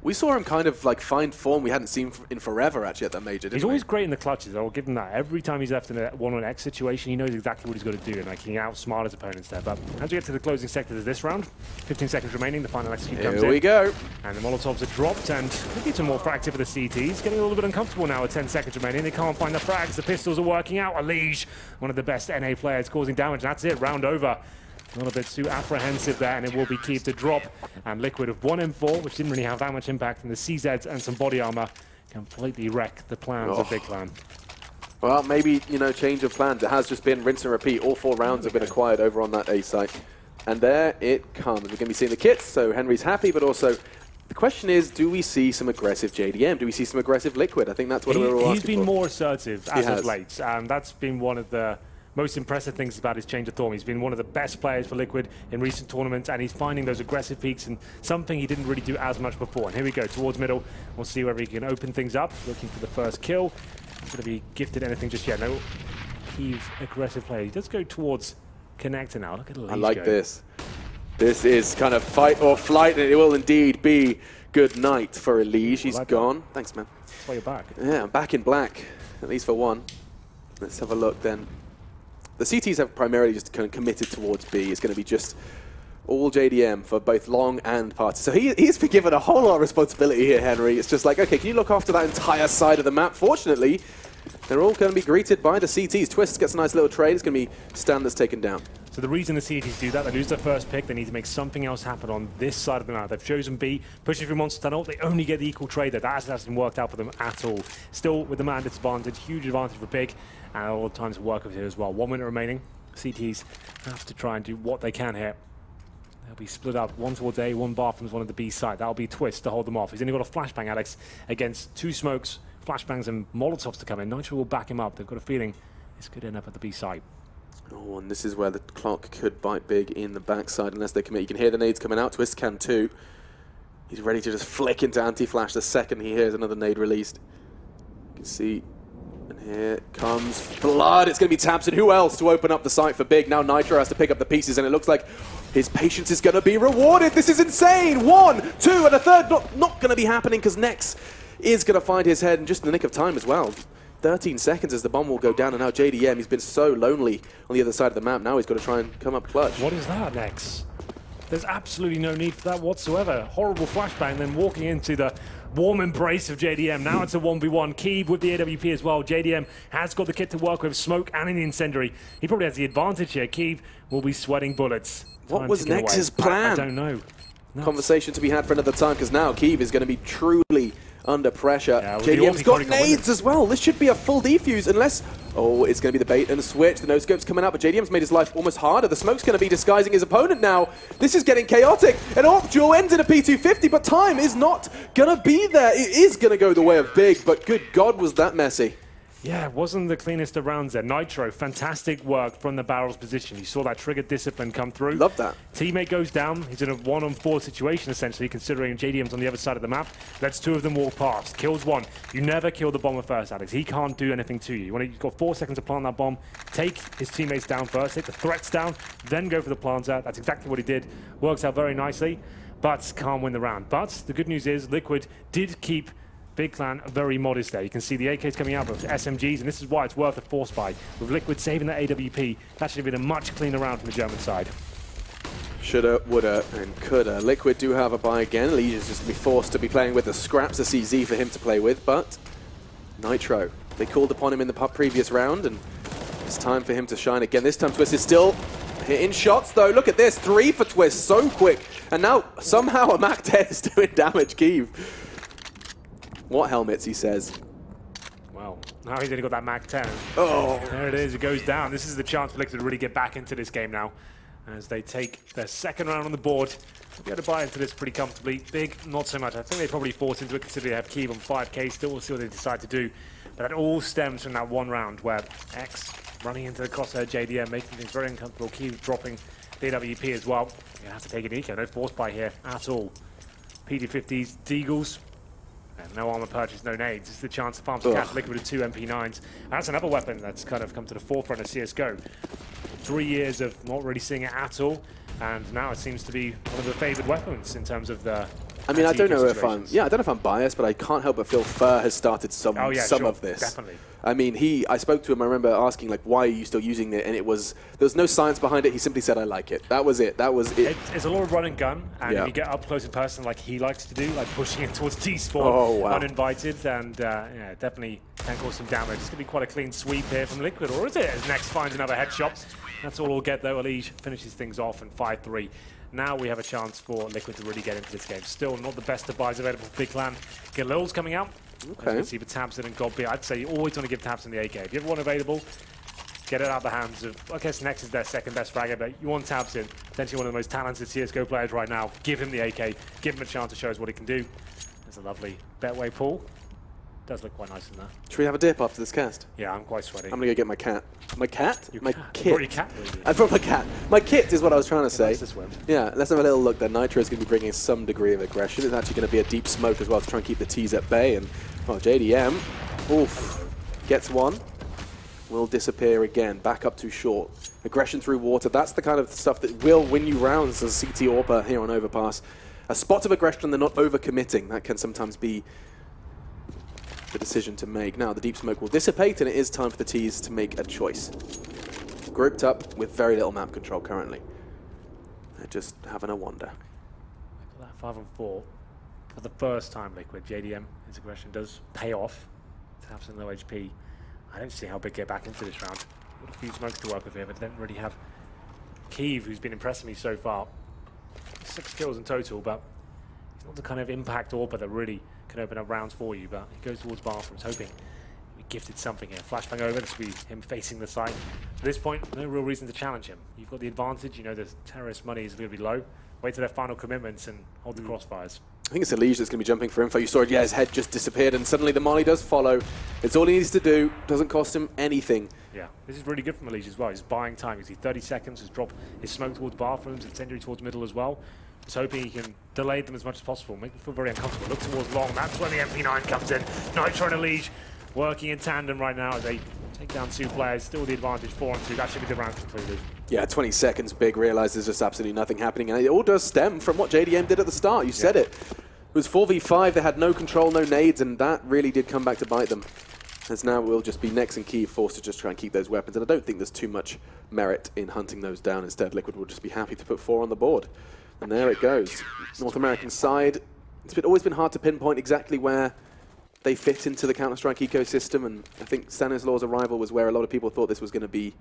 We saw him kind of like find form we hadn't seen in forever, actually, at that major, didn't He's always great in the clutches. I'll give him that. Every time he's left in a 1-on-X situation, he knows exactly what he's got to do, and like, he can outsmart his opponents there. But as we get to the closing sectors of this round, 15 seconds remaining, the final execute comes in. Here we go. And the Molotovs are dropped, and maybe some more frag for the CTs. Getting a little bit uncomfortable now with 10 seconds remaining. They can't find the frags. The pistols are working out. Alige, one of the best NA players, causing damage. That's it. Round over. A little bit too apprehensive there, and it will be key to drop. And Liquid of 1 M4, which didn't really have that much impact, and the CZs and some body armor completely wreck the plans of BiG Clan. Well, maybe, you know, change of plans. It has just been rinse and repeat. All 4 rounds have been acquired over on that A site. And there it comes. We're going to be seeing the kits, so Henry's happy, but also the question is, do we see some aggressive JDM? Do we see some aggressive Liquid? I think that's what we're all asking for. He's been more assertive as of late, and that's been one of the most impressive things about his change of form. He's been one of the best players for Liquid in recent tournaments, and he's finding those aggressive peaks, and something he didn't really do as much before. And here we go, towards middle. We'll see whether he can open things up, looking for the first kill. Not going to be gifted anything just yet. No, he's aggressive player. He does go towards connector now. Look at Lee. I like this. This is kind of fight or flight, and it will indeed be good night for Elige. He's gone. Thanks, man. That's why you're back. Yeah, I'm back in black, at least for one. Let's have a look then. The CTs have primarily just kind of committed towards B. It's going to be just all JDM for both long and party. So he's been given a whole lot of responsibility here, Henry. It's just like, okay, can you look after that entire side of the map? Fortunately, they're all going to be greeted by the CTs. Twist gets a nice little trade. It's going to be Stan that's taken down. So the reason the CTs do that, they lose their first pick, they need to make something else happen on this side of the map. They've chosen B, pushing through Monster Tunnel. They only get the equal trade there. That hasn't worked out for them at all. Still, with the man disadvantage, huge advantage for BiG, and all the time to work with here as well. 1 minute remaining. CTs have to try and do what they can here. They'll be split up, one towards A, one bathrooms, one at the B side. That'll be Twist to hold them off. He's only got a flashbang, Alex, against 2 smokes, flashbangs and Molotovs to come in. Nitro will back him up. They've got a feeling this could end up at the B side. Oh, and this is where the clock could bite BiG in the backside unless they commit. You can hear the nades coming out. Twist can too. He's ready to just flick into anti-flash the second he hears another nade released. You can see, and here comes blood. It's going to be Tamsin. Who else to open up the site for BiG? Now Nitro has to pick up the pieces, and it looks like his patience is going to be rewarded. This is insane. 1, 2, and a third not going to be happening because Nex is going to find his head in just the nick of time as well. 13 seconds as the bomb will go down, and now JDM, he's been so lonely on the other side of the map. Now he's got to try and come up clutch. What is that, Nex? There's absolutely no need for that whatsoever. Horrible flashbang, then walking into the warm embrace of JDM. Now it's a 1v1. Keeve with the AWP as well. JDM has got the kit to work with, smoke and an incendiary. He probably has the advantage here. Keeve will be sweating bullets. What was Nex's plan? I don't know. Conversation to be had for another time, because now Keeve is going to be truly under pressure. Yeah, JDM's got nades as well. This should be a full defuse unless... Oh, it's going to be the bait and the switch. The no-scope's coming out, but JDM's made his life almost harder. The smoke's going to be disguising his opponent now. This is getting chaotic. An AWP duel ends in a P250, but time is not going to be there. It is going to go the way of BiG, but good God, was that messy. Yeah, it wasn't the cleanest of rounds there. Nitro, fantastic work from the barrel's position. You saw that trigger discipline come through. Love that. Teammate goes down. He's in a 1-on-4 situation, essentially, considering JDM's on the other side of the map. Lets two of them walk past. Kills one. You never kill the bomber first, Alex. He can't do anything to you. You've got 4 seconds to plant that bomb. Take his teammates down first. Take the threats down. Then go for the planter. That's exactly what he did. Works out very nicely, but can't win the round. But the good news is Liquid did keep BiG Clan very modest there. You can see the AKs coming out with SMGs, and this is why it's worth a force buy. With Liquid saving that AWP, that should have been a much cleaner round from the German side. Shoulda, woulda, and coulda. Liquid do have a buy again. Liege is just going to be forced to be playing with the scraps of CZ for him to play with, but Nitro, they called upon him in the previous round, and it's time for him to shine again. This time Twist is still hitting shots, though. Look at this, 3 for Twist, so quick. And now, somehow, a Mac 10 is doing damage, Keeve. What helmets, he says. Well, now he's only got that Mac 10. Oh. There it is, it goes down. This is the chance for Liquid to really get back into this game now, as they take their second round on the board. They'll be able to buy into this pretty comfortably. BiG, not so much. I think they probably forced into it, considering they have Keeve on 5k. Still, we'll see what they decide to do. But that all stems from that one round where X running into the crosshair JDM, making things very uncomfortable. Keeve dropping the AWP as well. You have to take an eco. No force buy here at all. PD50s, Deagles. And no armor purchase, no nades. This is the chance to farm some cash. Liquid with 2 MP9s. And that's another weapon that's kind of come to the forefront of CSGO. 3 years of not really seeing it at all, and now it seems to be one of the favored weapons in terms of the... I mean, I don't know if I'm... Yeah, I don't know if I'm biased, but I can't help but feel Fur has started some of this. Definitely. I mean, I spoke to him, I remember asking, like, why are you still using it? And it was, there was no science behind it. He simply said, I like it. That was it. That was it. It's a lot of run and gun, and if you get up close in person like he likes to do, like pushing it towards T-spawn uninvited, and yeah, definitely can cause some damage. It's going to be quite a clean sweep here from Liquid, or is it? As Next finds another headshot. That's all we'll get, though. Liege finishes things off in 5-3. Now we have a chance for Liquid to really get into this game. Still not the best of buys available for BiG Clan. Galil's coming out. As you can see for Tabson and Godby. I'd say you always want to give Tabson the AK. If you have one available, get it out of the hands of, I guess Nex is their second best fragger, but you want Tabson, potentially one of the most talented CSGO players right now. Give him the AK, give him a chance to show us what he can do. There's a lovely Betway pool. Does look quite nice in there. Should we have a dip after this cast? Yeah, I'm quite sweaty. I'm going to go get my cat. My cat? Your my cat. kit. You brought your cat? I brought my cat. My kit is what I was trying to say. Nice to swim. Yeah, let's have a little look there. Nitro is going to be bringing some degree of aggression. It's actually going to be a deep smoke as well to try and keep the T's at bay. And, well, JDM, oof, gets one. Will disappear again. Back up too short. Aggression through water. That's the kind of stuff that will win you rounds as CT AWPer here on Overpass. A spot of aggression, they're not overcommitting. That can sometimes be the decision to make. Now the deep smoke will dissipate, and it is time for the T's to make a choice. Grouped up with very little map control currently. They're just having a wander. That 5-on-4 for the first time, Liquid. JDM, his aggression does pay off. Taps in low HP. I don't see how BiG get back into this round. Got a few smokes to work with here, but don't really have Keeve, who's been impressing me so far. 6 kills in total, but he's not the kind of impact AWPer that really can open up rounds for you, but he goes towards bathrooms, hoping he gifted something here. Flashbang over, this will be him facing the site. At this point, no real reason to challenge him. You've got the advantage, you know the terrorist money is going to be low. Wait till their final commitments and hold the crossfires. I think it's Liege that's going to be jumping for info. You saw it, yeah, his head just disappeared, and suddenly the molly does follow. It's all he needs to do, doesn't cost him anything. Yeah, this is really good from Liege as well. He's buying time. He's 30 seconds, he's dropped his smoke towards bathrooms, incendiary towards middle as well. Just hoping he can delay them as much as possible, make them feel very uncomfortable. Look towards long, that's when the MP9 comes in. Nitro and Liege working in tandem right now as they take down 2 players. Still the advantage, 4-on-2. That should be the round concluded. Yeah, 20 seconds, BiG realizes there's just absolutely nothing happening, and it all does stem from what JDM did at the start. You said it. It was 4v5, they had no control, no nades, and that really did come back to bite them. As now it will just be Nex and Keeve forced to just try and keep those weapons, and I don't think there's too much merit in hunting those down. Instead, Liquid will just be happy to put 4 on the board. And there it goes. North American side it's always been hard to pinpoint exactly where they fit into the Counter-Strike ecosystem, and I think Stanislaus' arrival was where a lot of people thought this was going to be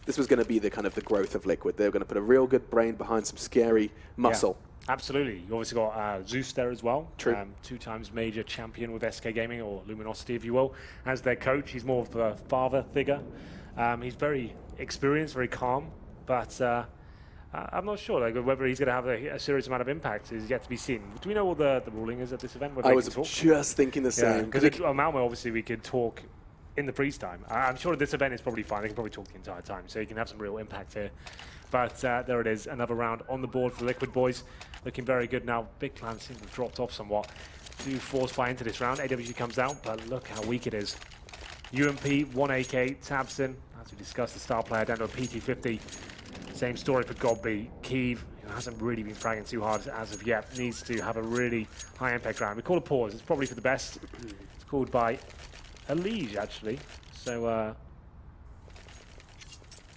the kind of the growth of Liquid. They were going to put a real good brain behind some scary muscle. Yeah, absolutely. You obviously got Zeus there as well. True. 2 times major champion with SK Gaming, or Luminosity, if you will. As their coach, he's more of a father figure. He's very experienced, very calm, but I'm not sure whether he's going to have a serious amount of impact is yet to be seen. Do we know what the ruling is at this event? I was just thinking the same. Because at Malmo, obviously, we could talk in the freeze time. I'm sure this event is probably fine. They can probably talk the entire time, so you can have some real impact here. But there it is, another round on the board for the Liquid boys. Looking very good now. Big Plan seems to have dropped off somewhat. Do force fire into this round. AWG comes out, but look how weak it is. UMP, 1 AK, Tabson, as we discussed, the star player down to a PT50. Same story for GodB. Kiev, who hasn't really been fragging too hard as of yet, needs to have a really high impact round. We call a pause. It's probably for the best. It's called by Elige, actually. So,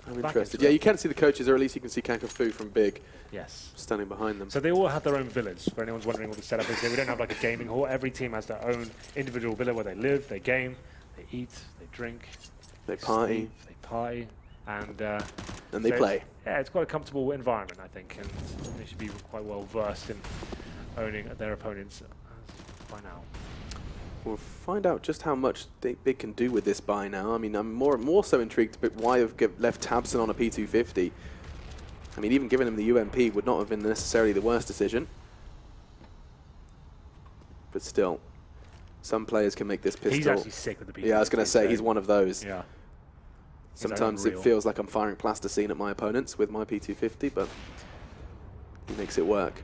I'm interested. Yeah, you can see the coaches, or at least you can see Kankafu from BiG. Yes. Standing behind them. So they all have their own villas, for anyone's wondering what the setup is here. We don't have like a gaming hall. Every team has their own individual villa where they live, they game, they eat, they drink, they party. Sleep, they party, and they so play. Yeah, it's quite a comfortable environment, I think, and they should be quite well versed in owning their opponents by now. We'll find out just how much they can do with this buy now. I mean, I'm more so intrigued about why they've left Tabson on a P250. I mean, even giving him the UMP would not have been necessarily the worst decision. But still, some players can make this pistol. He's actually sick with the P250. Yeah, I was going to say, he's one of those. Yeah. Sometimes it feels like I'm firing plasticine at my opponents with my P250, but he makes it work.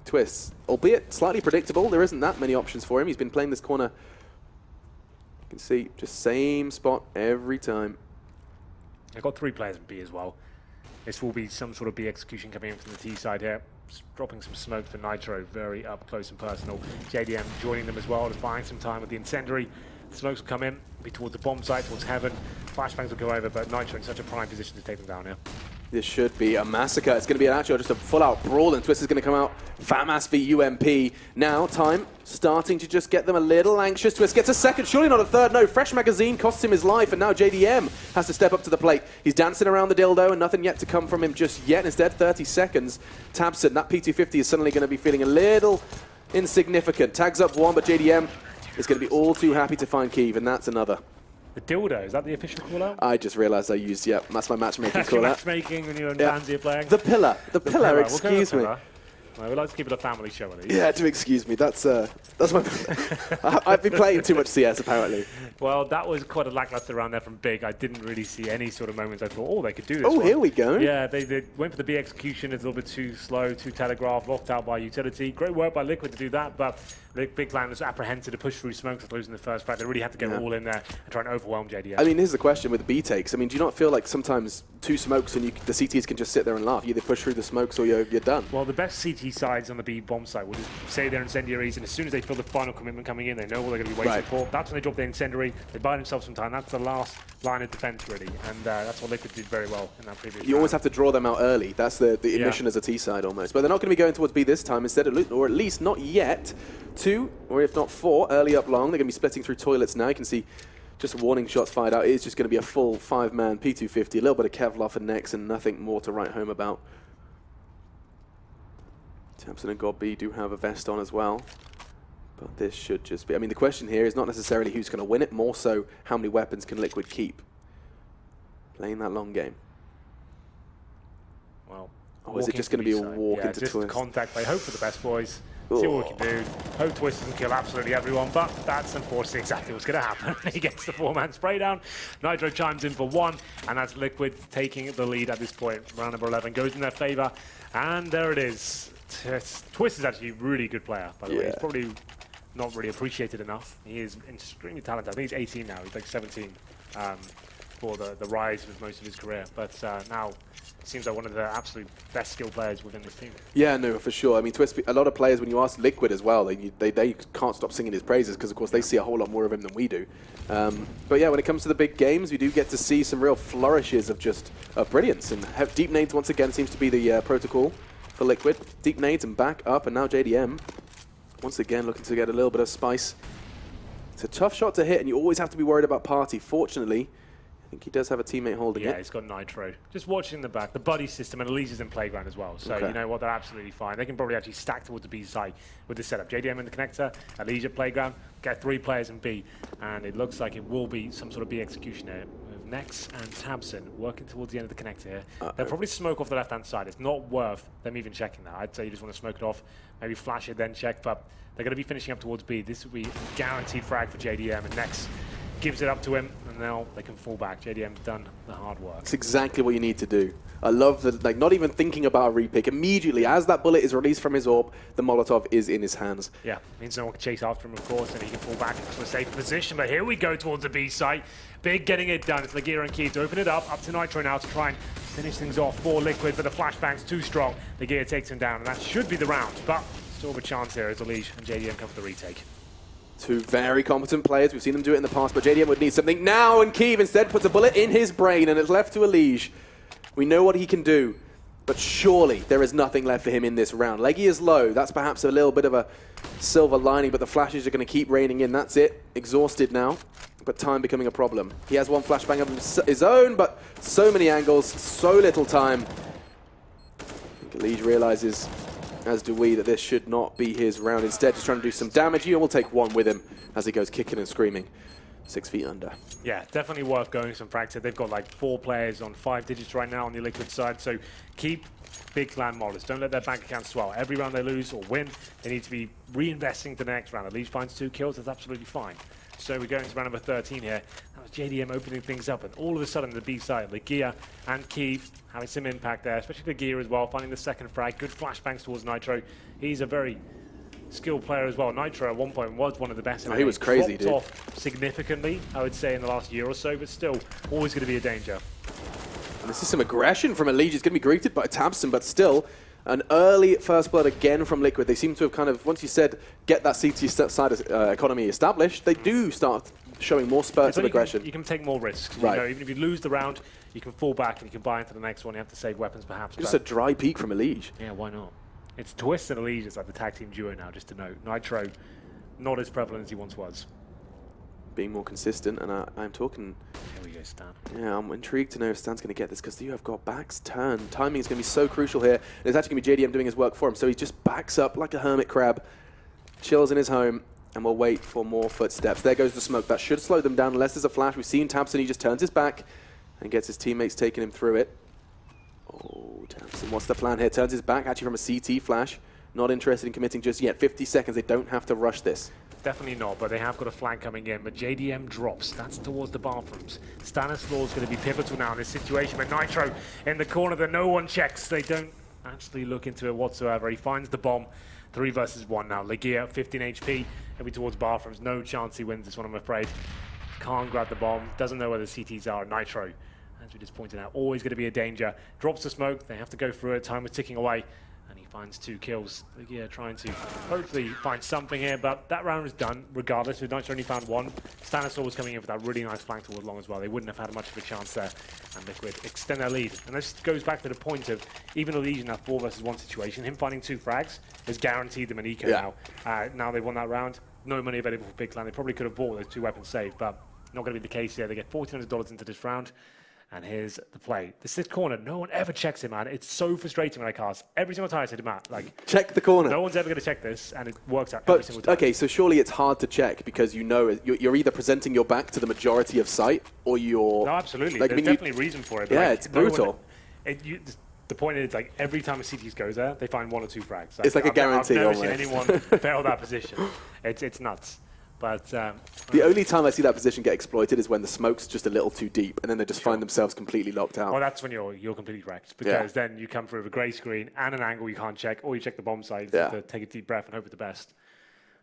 Twists, albeit slightly predictable, there isn't that many options for him. He's been playing this corner, you can see, just same spot every time. I've got 3 players in B as well. This will be some sort of B execution coming in from the T side here. Just dropping some smoke for Nitro, very up close and personal. JDM joining them as well, just buying some time with the incendiary. The smokes will come in, be towards the bomb site, towards heaven. Flashbangs will go over, but Nitro in such a prime position to take them down here. This should be a massacre. It's going to be actually just a full-out brawl, and Twist is going to come out. Fatmas v UMP. Now, time starting to just get them a little anxious. Twist gets a second, surely not a third. No, fresh magazine costs him his life, and now JDM has to step up to the plate. He's dancing around the dildo, and nothing yet to come from him just yet. Instead, 30 seconds. Tabson, that P250 is suddenly going to be feeling a little insignificant. Tags up 1, but JDM is going to be all too happy to find Kiev, and that's another. The dildo, is that the official call-out? I just realised I used, that's my matchmaking call-out. Matchmaking when you and Pansy are playing? The pillar, excuse me. We like to keep it a family show at least. Yeah, do excuse me. That's my. I've been playing too much CS apparently. Well, that was quite a lackluster round there from BiG. I didn't really see any sort of moments I thought, oh, they could do this. Oh, here we go. Yeah, they went for the B execution. It's a little bit too slow, too telegraphed, locked out by utility. Great work by Liquid to do that, but the Big Plan was apprehensive to push through smokes after losing the first fight. They really had to go all in there and try and overwhelm JDM. I mean, here's the question with the B takes. I mean, do you not feel like sometimes 2 smokes and the CTs can just sit there and laugh? You either push through the smokes or you're done. Well, the best CT sides on the B bomb site will just say their incendiaries, and as soon as they feel the final commitment coming in, they know what they're going to be waiting for. That's when they drop their incendiary. They buy themselves some time. That's the last line of defense, really, and that's what Liquid did very well in that previous You always have to draw them out early. That's the admission as a T side almost. But they're not going to be going towards B this time. Instead, or at least not yet, 2, or if not 4, early up long. They're going to be splitting through toilets now. You can see just warning shots fired out. It is just going to be a full 5-man P250, a little bit of Kevlar for next, and nothing more to write home about. Thompson and GodB do have a vest on as well. But this should just be... I mean, the question here is not necessarily who's going to win it, more so how many weapons can Liquid keep. Playing that long game. Well, or is it just going to be a walk into just Twist? Contact play. Hope for the best, boys. See what we can do. Hope Twist doesn't kill absolutely everyone, but that's unfortunately exactly what's going to happen. He gets the 4-man spray down. Nitro chimes in for 1, and that's Liquid taking the lead at this point. Round number 11 goes in their favor, and there it is. Twist is actually a really good player, by the way. He's probably not really appreciated enough. He is extremely talented. I think he's 18 now. He's like 17 for the rise of most of his career, but now seems like one of the absolute best skilled players within this team. Yeah, no, for sure. I mean, Twist, a lot of players, when you ask Liquid as well, they can't stop singing his praises because, of course, they see a whole lot more of him than we do. But yeah, when it comes to the big games, we do get to see some real flourishes of just brilliance. And deep nades, once again, seems to be the protocol for Liquid. Deep nades and back up, and now JDM once again looking to get a little bit of spice. It's a tough shot to hit, and you always have to be worried about Party. Fortunately, I think he does have a teammate holding it. Yeah, he's got Nitro. Just watching in the back. The buddy system, and Elise is in Playground as well. So, you know what, they're absolutely fine. They can probably actually stack towards the B side with this setup. JDM in the connector, Elise at Playground, get 3 players in B. And it looks like it will be some sort of B execution here. With Nex and Tabson working towards the end of the connector here. They'll probably smoke off the left-hand side. It's not worth them even checking that. I'd say you just want to smoke it off, maybe flash it, then check. But they're going to be finishing up towards B. This will be a guaranteed frag for JDM, and Nex gives it up to him, and now they can fall back. JDM's done the hard work. It's exactly what you need to do. I love that, like, not even thinking about a repick. Immediately, as that bullet is released from his orb, the Molotov is in his hands. Yeah, means no one can chase after him, of course, and he can fall back into a safe position. But here we go towards the B site. BiG getting it done. It's Legia and Keith to open it up to Nitro now to try and finish things off for Liquid, but the flashbang's too strong. Legia takes him down, and that should be the round. But still have a chance here as Elise and JDM come for the retake. 2 very competent players. We've seen them do it in the past, but JDM would need something now, and Keeve instead puts a bullet in his brain, and it's left to Elise. We know what he can do, but surely there is nothing left for him in this round. Leggy is low. That's perhaps a little bit of a silver lining, but the flashes are going to keep raining in. That's it. Exhausted now, but time becoming a problem. He has 1 flashbang of his own, but so many angles, so little time. I think Elise realizes, as do we, that this should not be his round. Instead, just trying to do some damage. He will take 1 with him as he goes kicking and screaming. 6 feet under. Yeah, definitely worth going some fracture. They've got like 4 players on 5 digits right now on the Liquid side, so keep big clan models. Don't let their bank accounts swell. Every round they lose or win, they need to be reinvesting the next round. At least finds 2 kills, that's absolutely fine. So we're going to round number 13 here. That was JDM opening things up, and all of a sudden the B side, Legia and Keeve having some impact there, especially Legia as well, finding the second frag. Good flashbangs towards Nitro. He's a very skilled player as well. Nitro at one point was one of the best. He was crazy, dude. Dropped off significantly, I would say, in the last year or so, but still always going to be a danger. And this is some aggression from Elite. It's going to be greeted by Tabson, but still an early first blood again from Liquid. They seem to have kind of, once you said get that CT side economy established, they do start showing more spurts of aggression. You can take more risks. Right. You know, even if you lose the round, you can fall back and you can buy into the next one. You have to save weapons perhaps. Just a dry peek from Elite. Yeah, why not? It's Twist and Elise is like the tag team duo now, just to note. Nitro, not as prevalent as he once was. Being more consistent, and I'm talking... Here we go, Stan. Yeah, I'm intrigued to know if Stan's going to get this, because you have got back's turn. Timing is going to be so crucial here. And it's actually going to be JDM doing his work for him, so he just backs up like a hermit crab, chills in his home, and we'll wait for more footsteps. There goes the smoke. That should slow them down unless there's a flash. We've seen Tabson, he just turns his back and gets his teammates taking him through it. Oh, Tabson, what's the plan here? Turns his back, actually from a CT flash. Not interested in committing just yet. 50 seconds, they don't have to rush this. Definitely not, but they have got a flank coming in. But JDM drops. That's towards the bathrooms. Stanislaus going to be pivotal now in this situation. But Nitro in the corner that no one checks. They don't actually look into it whatsoever. He finds the bomb. 3 versus 1 now. Legia, 15 HP. He'll be towards bathrooms. No chance he wins this one, I'm afraid. Can't grab the bomb. Doesn't know where the CTs are. Nitro, as we just pointed out, always going to be a danger. Drops the smoke. They have to go through it. Time is ticking away. And he finds 2 kills. Legia trying to hopefully find something here, but that round is done regardless. Nitro only found 1. Stanislaus was coming in for that really nice flank towards long as well. They wouldn't have had much of a chance there. And Liquid extend their lead. And this goes back to the point of even Elysian, that 4 versus 1 situation. Him finding 2 frags has guaranteed them an eco now. Now they've won that round. No money available for Big Clan. They probably could have bought those 2 weapons saved, but not going to be the case here. They get $1,400 into this round. And here's the play. The sit corner, no one ever checks it, man. It's so frustrating when I cast. Every single time I say to Matt, like, check the corner. No one's ever going to check this, and it works out every single time. Okay, so surely it's hard to check because you know you're either presenting your back to the majority of sight or you're... No, absolutely. Like, There's definitely a reason for it. Yeah, like, it's brutal. The point is, like, every time a CTs goes there, they find 1 or 2 frags. Like, it's like a guarantee. I've never seen anyone fail that position. It's nuts. But the only time I see that position get exploited is when the smoke's just a little too deep, and then they just find themselves completely locked out. Well, that's when you're completely wrecked, because then you come through with a grey screen and an angle you can't check, or you check the bomb side to take a deep breath and hope for the best.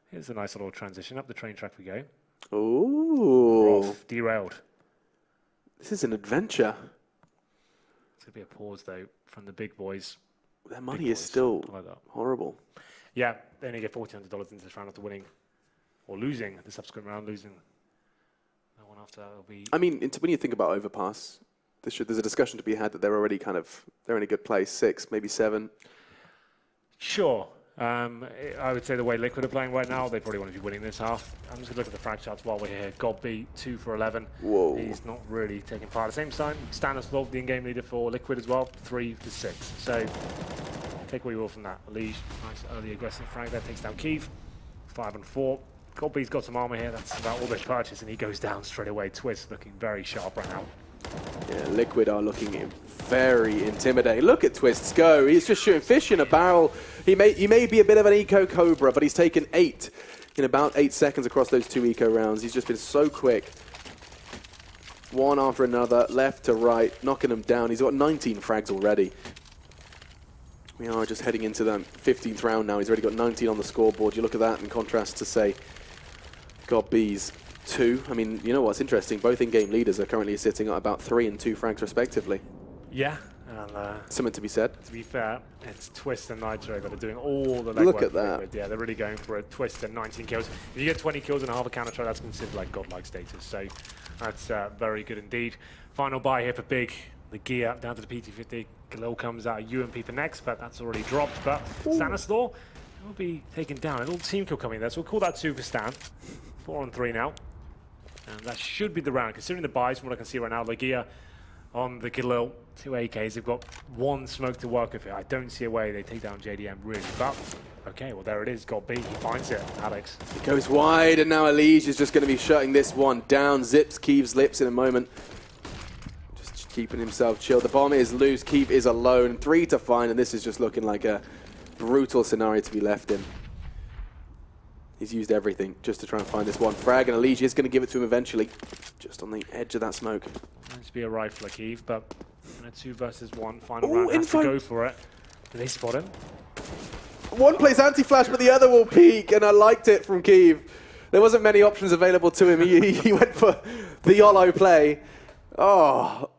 Here's a nice little transition. Up the train track we go. Ooh. Derailed. This is an adventure. It's going to be a pause, though, from the big boys. Their money is still horrible. Yeah, they only get $1,400 into this round after winning. Or losing the subsequent round, losing the one after that will be... I mean, when you think about Overpass, there's a discussion to be had that they're already they're in a good place, 6, maybe 7. Sure. I would say the way Liquid are playing right now, they probably want to be winning this half. I'm just going to look at the frag charts while we're here. Godby, 2 for 11. Whoa. He's not really taking part. At the same time, Stanislav, the in-game leader for Liquid as well, 3 for 6. So take what you will from that. Lige, nice early aggressive frag there, takes down Kiev, 5 and 4. Godby's got some armor here, that's about all they purchased, and he goes down straight away. Twist looking very sharp right now. Yeah, Liquid are looking very intimidating. Look at Twists go. He's just shooting fish in a barrel. He may be a bit of an eco cobra, but he's taken 8 in about 8 seconds across those 2 eco rounds. He's just been so quick. One after another, left to right, knocking them down. He's got 19 frags already. We are just heading into the 15th round now. He's already got 19 on the scoreboard. You look at that in contrast to, say, Godby's 2. I mean, you know what's interesting? Both in-game leaders are currently sitting at about 3 and 2 frags respectively. Yeah. And, something to be said. To be fair, it's Twist and Nitro that are doing all the legwork. Look at that. Yeah, they're really going for it. Twist and 19 kills. If you get 20 kills and a half a counter try, that's considered like godlike status. So that's very good indeed. Final buy here for BiG. The gear down to the PT50. Khalil comes out UMP for next, but that's already dropped. But Stanislaw will be taken down. A little team kill coming there, so we'll call that 2 for Stan. 4 on 3 now. And that should be the round. Considering the buys from what I can see right now, Legia on the Khalil, 2 AKs. They've got 1 smoke to work with here. I don't see a way they take down JDM really. But, okay, well, there it is. Got B. He finds it. Alex. It goes wide, and now Elige is just going to be shutting this one down. Zips Kiev's lips in a moment. Just keeping himself chilled. The bomb is loose. Kiev is alone. 3 to find, and this is just looking like a brutal scenario to be left in. He's used everything just to try and find this one frag, and Elige is going to give it to him eventually. Just on the edge of that smoke. Might be a rifler, Kiev, but 2 versus 1. Final round has to go for it. Do they spot him? One plays anti-flash, but the other will peek, and I liked it from Kiev. There wasn't many options available to him. He went for the YOLO play. Oh,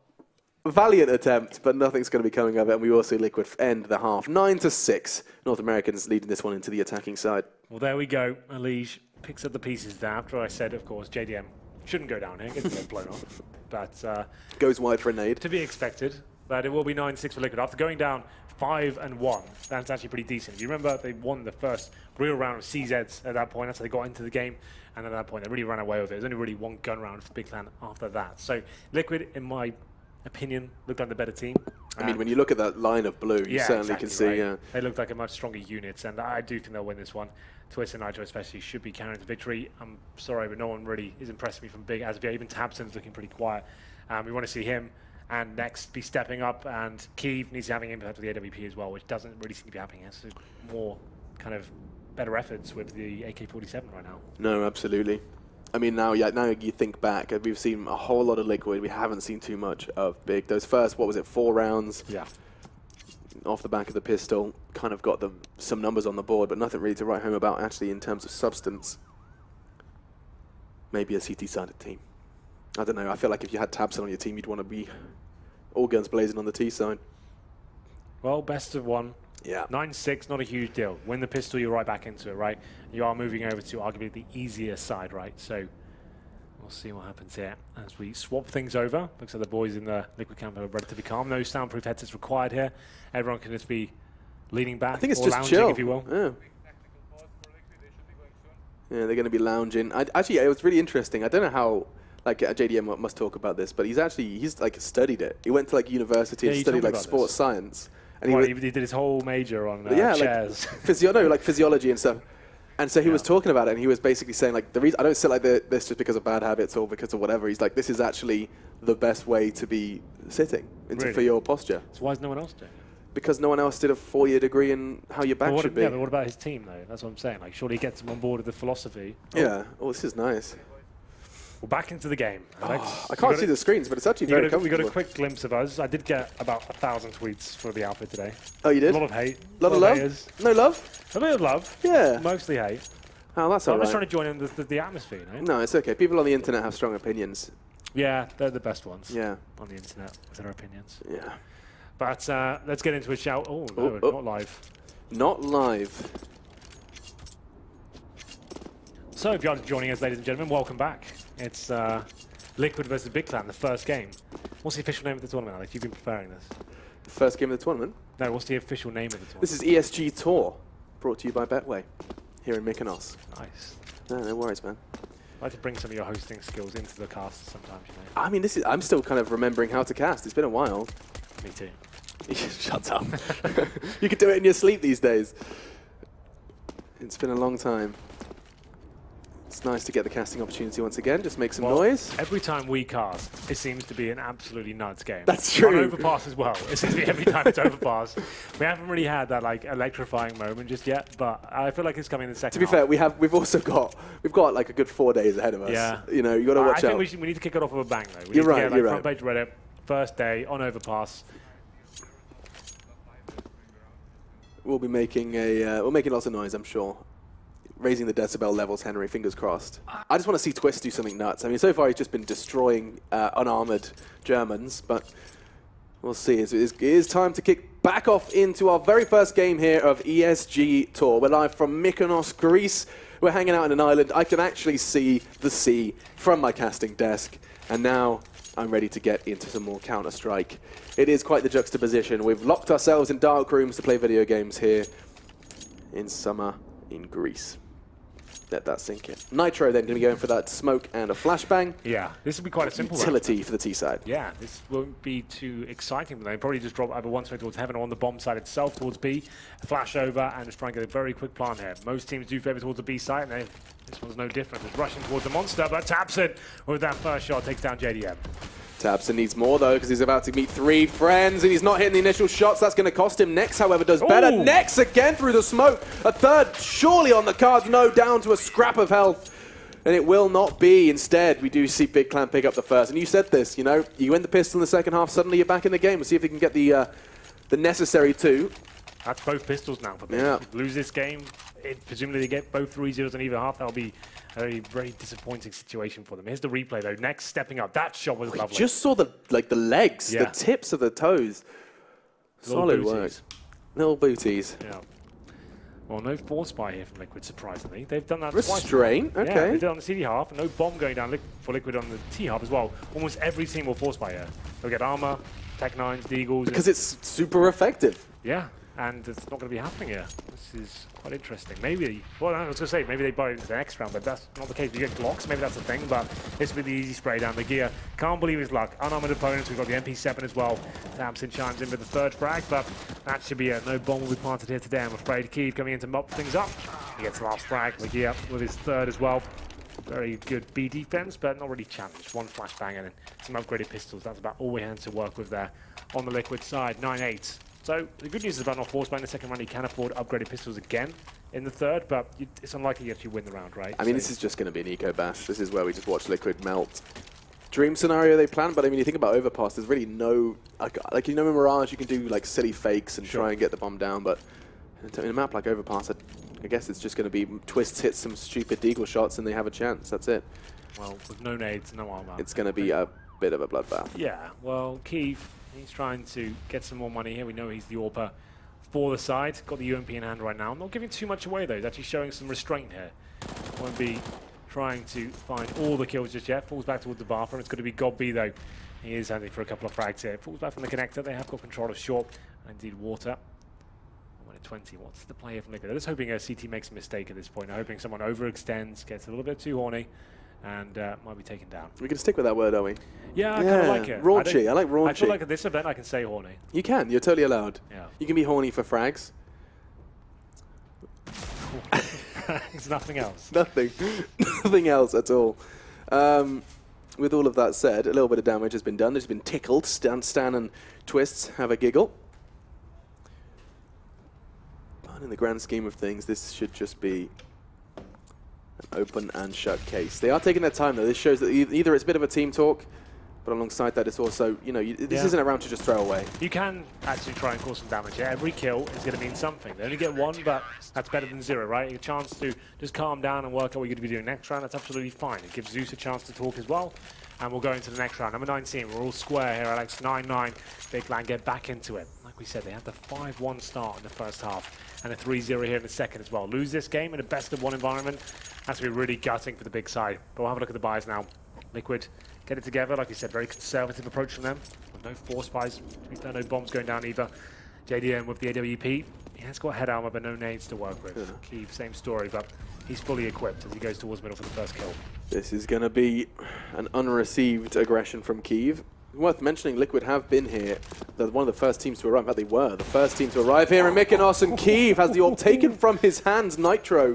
valiant attempt, but nothing's going to be coming of it, and we will see Liquid end the half. 9 to 6. North Americans leading this one into the attacking side. Well, there we go. Elige picks up the pieces there after I said, of course, JDM shouldn't go down here, gets his head blown off. But goes wide for a nade. To be expected, but it will be 9-6 for Liquid. After going down 5 and 1, that's actually pretty decent. You remember they won the first real round of CZs at that point. That's how they got into the game, and at that point they really ran away with it. There's only really 1 gun round for Big Clan after that. So Liquid, in my opinion, looked like the better team. I mean, when you look at that line of blue, you certainly can see. Right. They looked like a much stronger unit, and I do think they'll win this one. Twist and Nitro especially should be carrying the victory. I'm sorry, but no one really is impressing me from BiG as of yet. Even Tabson's looking pretty quiet. We want to see him and Next be stepping up, and Kiev needs to have an impact with the AWP as well, which doesn't really seem to be happening. It's more kind of better efforts with the AK-47 right now. No, absolutely. I mean, now you think back, we've seen a whole lot of Liquid. We haven't seen too much of BiG. Those first, what was it, 4 rounds? Yeah. Off the back of the pistol, kind of got them some numbers on the board, but nothing really to write home about actually in terms of substance. Maybe a CT-sided team. I don't know. I feel like if you had Tabson on your team, you'd want to be all guns blazing on the T side. Well, best of 1. Yeah. 9-6, not a huge deal. Win the pistol, you're right back into it, right? You are moving over to arguably the easier side, right? So we'll see what happens here as we swap things over. Looks like the boys in the Liquid camp are relatively calm. No soundproof headsets required here. Everyone can just be leaning back. I think it's or just lounging, chill, if you will. Yeah. Yeah, they're going to be lounging. Actually, it was really interesting. I don't know how. Like JDM must talk about this, but he's like studied it. He went to like university and studied like sports science. And he did his whole major on chairs. Like physiology and stuff. And so he was talking about it, and he was basically saying like the reason I don't sit like this just because of bad habits or because of whatever. He's like, this is actually the best way to be sitting for your posture. So why is no one else doing it? Because no one else did a 4-year degree in how your back should be. Yeah, but what about his team though? That's what I'm saying. Like, surely he gets him on board with the philosophy. Yeah. Oh, this is nice. Well, back into the game, Alex. I can't see the screens, but it's actually very comfortable. We got a quick glimpse of us. I did get about 1,000 tweets for the outfit today. Oh, you did? A lot of hate. A lot of love? Haters. No love? A bit of love. Yeah. Mostly hate. Oh, that's all right. I'm just trying to join in the atmosphere, you know? No, it's okay. People on the internet have strong opinions. Yeah, they're the best ones. Yeah. On the internet, with their opinions. Yeah. But let's get into a shout. Oh, no, not live. Not live. So, if you're joining us, ladies and gentlemen, welcome back. It's Liquid versus Big Clan, the first game. What's the official name of the tournament, Alex? You've been preparing this. The first game of the tournament? No, what's the official name of the tournament? This is ESG Tour. brought to you by Betway here in Mykonos. Nice. No worries, man. I'd like to bring some of your hosting skills into the cast sometimes, you know. I mean, I'm still kind of remembering how to cast. It's been a while. Me too. Shut up. You can do it in your sleep these days. It's been a long time. It's nice to get the casting opportunity once again. Just make some noise. Every time we cast, it seems to be an absolutely nuts game. That's true. On Overpass as well. It seems to be every time it's Overpass. We haven't really had that like electrifying moment just yet, but I feel like it's coming in the second To be fair, we've also got like a good 4 days ahead of us. Yeah. You know, you got to watch out. I think we need to kick it off with a bang though. We You're need right. To get, you're front right. page Reddit, first day on Overpass. We'll be making lots of noise, I'm sure. Raising the decibel levels, Henry, fingers crossed. I just want to see Twist do something nuts. I mean, so far he's just been destroying unarmored Germans, but we'll see. It is time to kick back off into our very first game here of ESG Tour. We're live from Mykonos, Greece. We're hanging out on an island. I can actually see the sea from my casting desk, and now I'm ready to get into some more Counter-Strike. It is quite the juxtaposition. We've locked ourselves in dark rooms to play video games here in summer in Greece. Let that sink in. Nitro then going to be going for that smoke and a flashbang. Yeah, this will be quite a simple utility round for the T side. Yeah, this won't be too exciting. They probably just drop either one smoke towards heaven or on the bomb side itself towards B, flash over, and just try and get a very quick plant here. Most teams do favour towards the B side, and this one's no different. It's rushing towards the monster, but Tapson with that first shot takes down JDM. Tabson needs more though, because he's about to meet 3 friends, and he's not hitting the initial shots. That's going to cost him. Nex, however, does better. Nex again through the smoke. A third surely on the cards. No, down to a scrap of health. And it will not be. Instead, we do see Big Clan pick up the first. And you said this, you know, you win the pistol in the second half, suddenly you're back in the game. We'll see if they can get the necessary 2. That's both pistols now for Big. Yeah. Lose this game, presumably they get both 3-0s in either half. That'll be a very, very disappointing situation for them. Here's the replay though. Next, stepping up. That shot was lovely. Just saw the legs, the tips of the toes. Solid work. Little booties. Yeah. Well, no force buy here from Liquid, surprisingly. They've done that Restraint, twice. okay. Yeah, they did it on the CD half, no bomb going down for Liquid on the T half as well. Almost every team will force buy here. They'll get armor, Tech 9s, Deagles. Because it's super effective. Yeah, and it's not going to be happening here. This is quite interesting. Maybe, well, I was going to say, maybe they buy it the next round, but that's not the case. You get Glocks, maybe that's the thing, but this will be the easy spray down the gear. Can't believe his luck. Unarmored opponents, we've got the MP7 as well. Tamsin chimes in with the third frag, but that should be it. No bomb will be planted here today, I'm afraid. Keeve coming in to mop things up. He gets the last frag. Magia with his third as well. Very good B defense, but not really challenged. One flashbang and some upgraded pistols. That's about all we had to work with there on the Liquid side. 9-8. So the good news is about not forced by in the second round. He can afford upgraded pistols again in the third, but it's unlikely you actually win the round, right? I mean, this is just going to be an eco bash. This is where we just watch Liquid melt. Dream scenario they plan, but I mean, you think about Overpass, there's really no, like you know in Mirage, you can do like silly fakes and try and get the bomb down, but in a map like Overpass, I guess it's just going to be Twist hits some stupid Deagle shots and they have a chance. That's it. Well, with no nades, no armor. It's going to be a bit of a bloodbath. Yeah, well, Keeve, he's trying to get some more money here. We know he's the AWPer for the side. Got the UMP in hand right now. Not giving too much away, though. He's actually showing some restraint here. Won't be trying to find all the kills just yet. Falls back towards the bathroom. It's going to be God B, though. He is handy for a couple of frags here. Falls back from the connector. They have got control of short and indeed water. 1-20. What's the play from Liquid? They're just hoping a CT makes a mistake at this point. They're hoping someone overextends, gets a little bit too horny, and might be taken down. We're going to stick with that word, are we? Yeah, I kind of like it. Raunchy. I like raunchy. I feel like at this event I can say horny. You can. You're totally allowed. Yeah. You can be horny for frags. It's nothing else. Nothing. Nothing else at all. With all of that said, a little bit of damage has been done. There's been tickled. Stan and Twists have a giggle. But in the grand scheme of things, this should just be an open and shut case. They are taking their time, though. This shows that either it's a bit of a team talk, but alongside that, it's also, you know, this isn't a round to just throw away. You can actually try and cause some damage. Yeah, every kill is going to mean something. They only get one, but that's better than 0, right? A chance to just calm down and work out what you're going to be doing next round. That's absolutely fine. It gives Zeus a chance to talk as well. And we'll go into the next round. Number 19, we're all square here, Alex. 9-9. Big Clan get back into it. Like we said, they had the 5-1 start in the first half and a 3-0 here in the second as well. Lose this game in a best-of-1 environment. That's going to be really gutting for the big side. But we'll have a look at the buys now. Liquid, get it together. Like you said, very conservative approach from them. No force buys. No bombs going down either. JDM with the AWP. He has got head armor, but no nades to work with. Keeve, same story, but he's fully equipped as he goes towards middle for the first kill. This is going to be an unreceived aggression from Keeve. Worth mentioning, Liquid have been here. They're one of the first teams to arrive. In fact, they were the first team to arrive here in Mykonos, and Keeve has the orb taken from his hands. Nitro,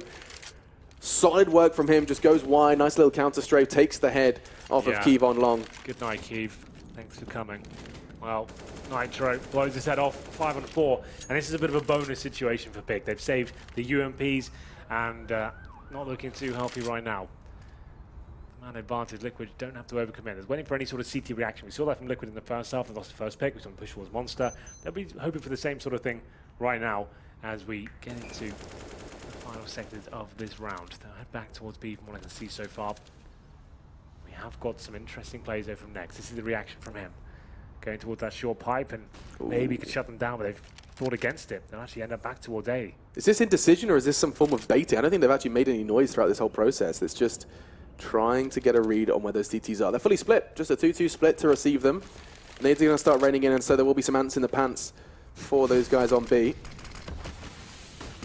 solid work from him, just goes wide. Nice little counter strafe, takes the head off of Keeve on long. Good night, Keeve. Thanks for coming. Well, Nitro blows his head off, 5 on 4, and this is a bit of a bonus situation for BiG. They've saved the UMPs and not looking too healthy right now. Man advantage, Liquid don't have to overcommit. They're waiting for any sort of CT reaction. We saw that from Liquid in the first half. They lost the first pick. We saw them push towards Monster. They'll be hoping for the same sort of thing right now as we get into the final sectors of this round. They'll head back towards B from what I can see so far. We have got some interesting plays there from Next. This is the reaction from him. Going towards that short pipe and maybe could shut them down, but they've thought against it. They'll actually end up back towards A. Is this indecision or is this some form of baiting? I don't think they've actually made any noise throughout this whole process. It's just trying to get a read on where those CTs are. They're fully split, just a 2-2 split to receive them. Nades are going to start raining in, and so there will be some ants in the pants for those guys on B.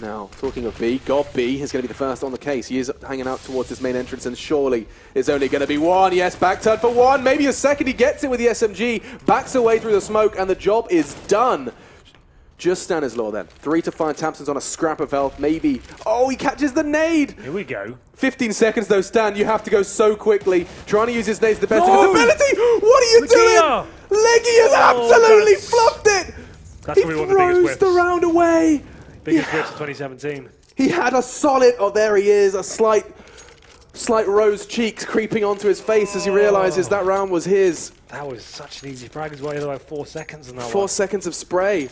Now, talking of B, God B is going to be the first on the case. He is hanging out towards his main entrance, and surely it's only going to be one. Yes, back turn for one, maybe a second. He gets it with the SMG, backs away through the smoke, and the job is done. Just Stanislaw then. 3 to 5 Tamson's on a scrap of health, maybe. Oh, he catches the nade! Here we go. 15 seconds though, Stan, you have to go so quickly. Trying to use his nades to the best of his ability! What are you doing? Leggy has absolutely fluffed it! That's he throws the round away! Biggest whips of 2017. He had a solid, oh there he is, a slight rose cheeks creeping onto his face as he realizes that round was his. That was such an easy frag as well. He had like 4 seconds in that 4 seconds of spray.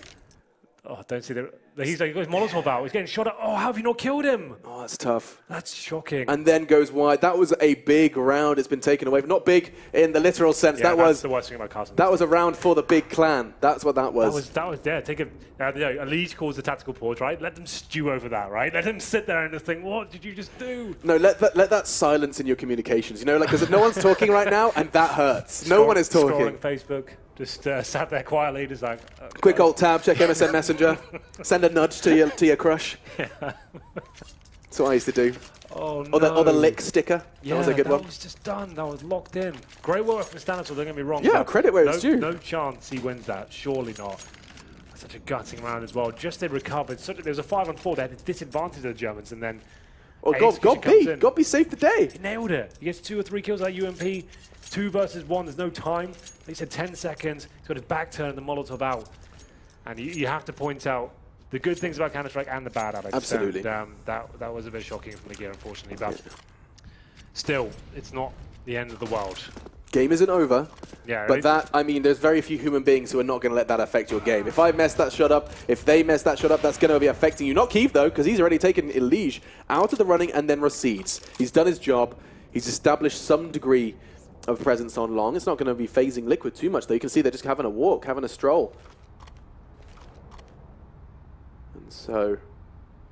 Oh, don't see the... He's got his Molotov out. He's getting shot at. Oh, how have you not killed him? Oh, that's tough. That's shocking. And then goes wide. That was a big round. It's been taken away. Not big in the literal sense. Yeah, that that's was the worst thing about Carson. That was a round for the big clan. That's what that was. That was yeah. Take a Liege calls the tactical pause, right? Let them stew over that, right? Let them sit there and just think, what did you just do? No, let that silence in your communications. You know, like because no one's talking right now, and that hurts. No one is talking. Scrolling Facebook. Just sat there quietly, just like... Quick alt tab, check MSN Messenger. Send a nudge to your crush. Yeah. That's what I used to do. Oh, no. Or the lick sticker. Yeah, that was a good one. That was just done. That was locked in. Great work from Stanislaw, don't get me wrong. Yeah, credit where it's due. No chance he wins that. Surely not. Such a gutting round as well. Just they recovered. There was a 5 on 4. They had the disadvantage of the Germans, and then... Oh, God B saved the day. He nailed it. He gets 2 or 3 kills at UMP. 2 versus 1, there's no time. He said 10 seconds. He's got his back turn and the Molotov out. And you have to point out the good things about Counter-Strike and the bad, Alex. Absolutely. And, that was a bit shocking from the gear, unfortunately. But still, it's not the end of the world. Game isn't over. Yeah, but that, I mean, there's very few human beings who are not going to let that affect your game. If I mess that shot up, if they mess that shot up, that's going to be affecting you. Not Keeve, though, because he's already taken Liege out of the running and then recedes. He's done his job. He's established some degree of presence on long. It's not going to be phasing Liquid too much, though. You can see they're just having a walk, having a stroll. And so,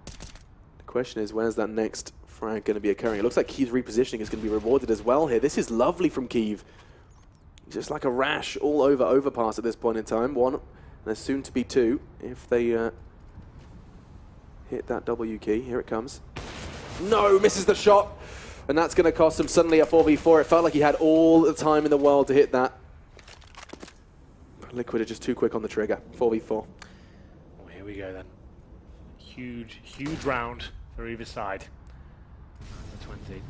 the question is, where's that next frag going to be occurring? It looks like Keeve's repositioning is going to be rewarded as well here. This is lovely from Keeve. Just like a rash all over overpass at this point in time. 1, and there's soon to be 2 if they hit that W key. Here it comes. No, misses the shot. And that's going to cost him suddenly a 4v4. It felt like he had all the time in the world to hit that. Liquid are just too quick on the trigger. 4v4. Well, here we go then. Huge, huge round for either side. 20.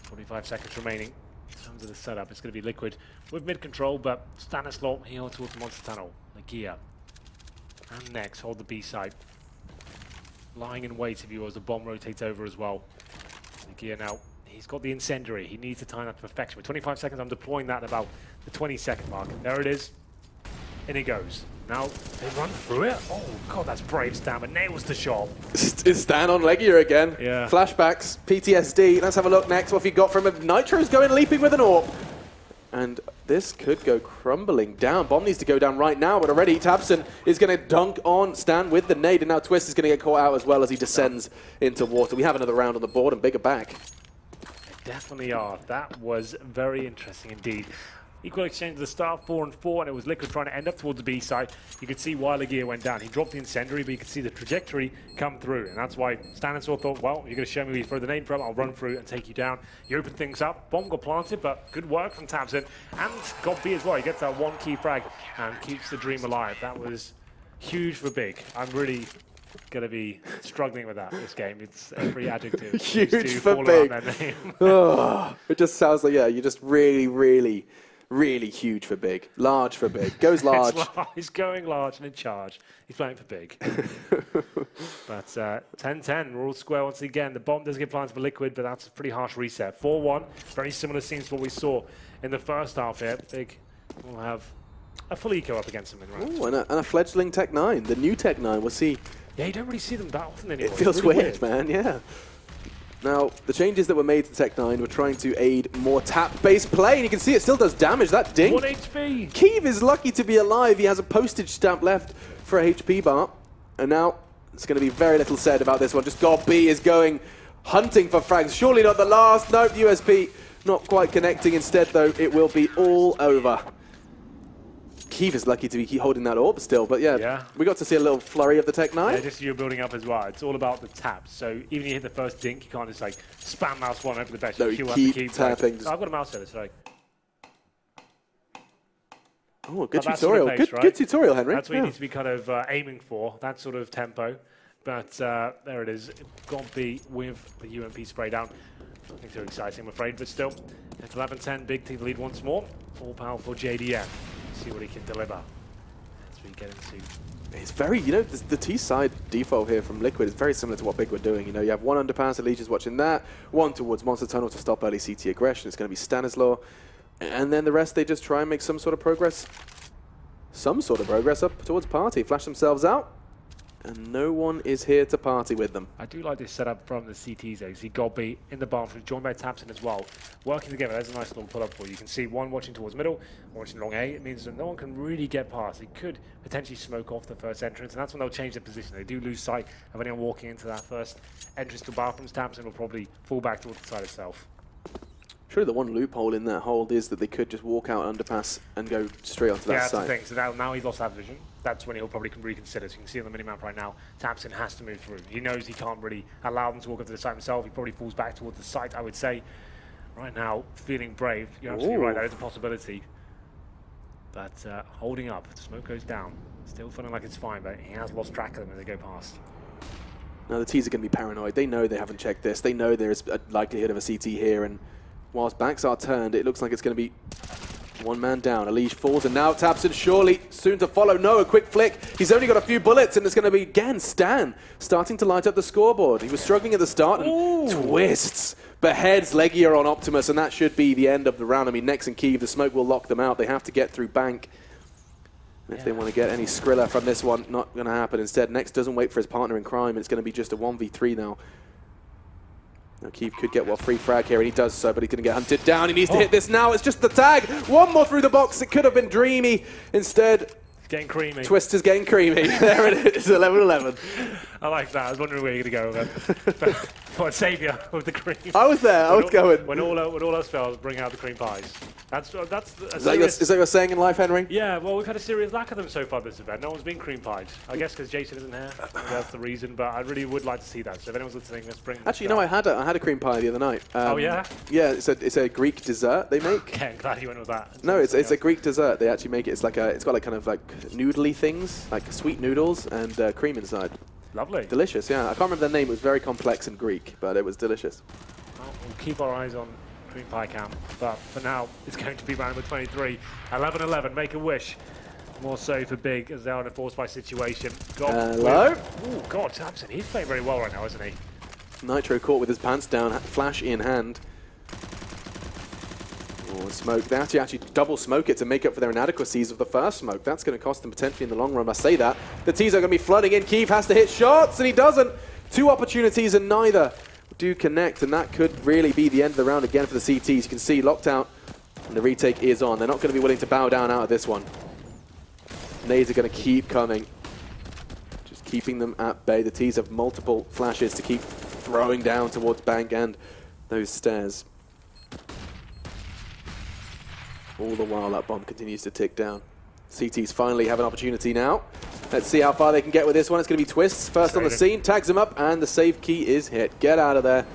45 seconds remaining. In terms of the setup, it's going to be Liquid with mid control, but Stanislaw here towards the monster tunnel. Nagia and Next hold the B side. Lying in wait, if you will, as the bomb rotates over as well. Nagia now, he's got the incendiary. He needs to time that to perfection. With 25 seconds, I'm deploying that at about the 20-second mark. There it is. In it goes. Now, they run through it. Oh, God, that's brave Stan, but nails the shot. Is Stan on Leggier again? Yeah. Flashbacks, PTSD. Let's have a look next. What have you got from him? Nitro's going leaping with an AWP. And this could go crumbling down. Bomb needs to go down right now, but already Tabson is going to dunk on Stan with the nade, and now Twist is going to get caught out as well as he descends into water. We have another round on the board and bigger back. They definitely are. That was very interesting indeed. Equal exchange at the start, 4 and 4, and it was Liquid trying to end up towards the B side. You could see why Gear went down. He dropped the incendiary, but you could see the trajectory come through, and that's why Stanislaw thought, well, you're going to show me where you throw the nade from, I'll run through and take you down. You open things up, bomb got planted, but good work from tabseN, and got B as well. He gets that one key frag and keeps the dream alive. That was huge for BiG. I'm really going to be struggling with that this game. It's every adjective. Huge for BiG. Oh, it just sounds like, yeah, you're just really, really, really huge for BiG. Large for BiG. Goes large. He's going large and in charge. He's playing for BiG. But 10-10, we're all square once again. The bomb does get planted for Liquid, but that's a pretty harsh reset. 4-1, very similar scenes to what we saw in the first half here. BiG will have a full eco up against him in round. Ooh, and a fledgling Tech 9, the new Tech 9. We'll see. Yeah, you don't really see them that often anymore. It feels really weird, man, yeah. Now, the changes that were made to Tech 9 were trying to aid more tap-based play, and you can see it still does damage. That dink. 1 HP. Keeve is lucky to be alive. He has a postage stamp left for a HP bar. And now, it's going to be very little said about this one. Just God B is going hunting for frags. Surely not the last. Nope, USP not quite connecting. Instead, though, it will be all over. Keeve is lucky to be holding that orb still, but yeah, we got to see a little flurry of the Tech 9. Yeah, just you're building up as well. It's all about the taps. So even if you hit the first dink, you can't just like spam mouse one over the best. No, you keep tapping. I've got a mouse here, so oh, good tutorial. Good tutorial, Henry. That's what you need to be kind of aiming for, that sort of tempo. But there it is. Got B with the UMP spray down. Nothing too exciting, I'm afraid, but still, it's 11-10. BiG take the lead once more. All-powerful JDM. See what he can deliver as we get into. It's very, you know, the T side default here from Liquid is very similar to what BiG were doing. You know, you have one underpass, Alicia's watching that, one towards Monster Tunnel to stop early CT aggression. It's going to be Stanislaw, and then the rest they just try and make some sort of progress up towards Party. Flash themselves out, and no one is here to party with them. I do like this setup from the CTs though. You see Godby in the bathroom, joined by tabseN as well. Working together, there's a nice little pull-up for you. You can see one watching towards middle, one watching long A. It means that no one can really get past. It could potentially smoke off the first entrance, and that's when they'll change their position. They do lose sight of anyone walking into that first entrance to bathrooms. tabseN will probably fall back towards the side itself. Surely the one loophole in that hold is that they could just walk out underpass and go straight onto that side. Yeah, that's the thing. So now he's lost that vision. That's when he'll probably reconsider. So you can see on the minimap right now, tabseN has to move through. He knows he can't really allow them to walk up to the site himself. He probably falls back towards the site, I would say. Right now, feeling brave. You're absolutely right, that is a possibility. But holding up, the smoke goes down. Still feeling like it's fine, but he has lost track of them as they go past. Now the T's are going to be paranoid. They know they haven't checked this. They know there's a likelihood of a CT here, and whilst backs are turned, it looks like it's going to be one man down. Alicia falls, and now tabseN surely soon to follow. No, a quick flick. He's only got a few bullets, and it's going to be, again, Stan starting to light up the scoreboard. He was struggling at the start, and twists, beheads Legia on Optimus, and that should be the end of the round. I mean, Nex and Keeve, the smoke will lock them out. They have to get through Bank. And if they want to get any Skrilla from this one, not going to happen. Instead, Nex doesn't wait for his partner in crime. It's going to be just a 1v3 now. Now, Keeve could get one free frag here, and he does so, but he's going to get hunted down. He needs to hit this now. It's just the tag. One more through the box. It could have been Dreamy. Instead, it's getting creamy. Twist is getting creamy. There it is, 11-11. I like that. I was wondering where you're going to go with that. What saviour with the cream. I was there. I was going. When all else fails, bring out the cream pies. Is that your saying in life, Henry? Yeah, well, we've had a serious lack of them so far this event. No one's been cream pied. I guess because Jason isn't here. That's the reason, but I really would like to see that. So if anyone's listening, let's bring Actually, you know, I had a cream pie the other night. Oh, yeah? Yeah, it's a Greek dessert they make. Okay, I'm glad you went with that. No, it's a Greek dessert. They actually make it. It's got like kind of like noodly things, like sweet noodles and cream inside. Lovely. Delicious, yeah. I can't remember the name. It was very complex in Greek, but it was delicious. Well, we'll keep our eyes on cream pie cam, but for now, it's going to be round number 23. 11-11, make a wish. More so for BiG as they are in a force by situation. Hello? Oh, God, tabseN, he's playing very well right now, isn't he? Nitro caught with his pants down, flash in hand. Oh, smoke. They actually double smoke it to make up for their inadequacies of the first smoke. That's going to cost them potentially in the long run. I say that. The T's are going to be flooding in. Keeve has to hit shots, and he doesn't. Two opportunities, and neither do connect, and that could really be the end of the round again for the CTs. You can see locked out, and the retake is on. They're not going to be willing to bow down out of this one. Nades are going to keep coming. Just keeping them at bay. The T's have multiple flashes to keep throwing down towards Bank and those stairs. All the while, that bomb continues to tick down. CTs finally have an opportunity now. Let's see how far they can get with this one. It's going to be Twists first on the scene, tags him up, and the save key is hit. Get out of there.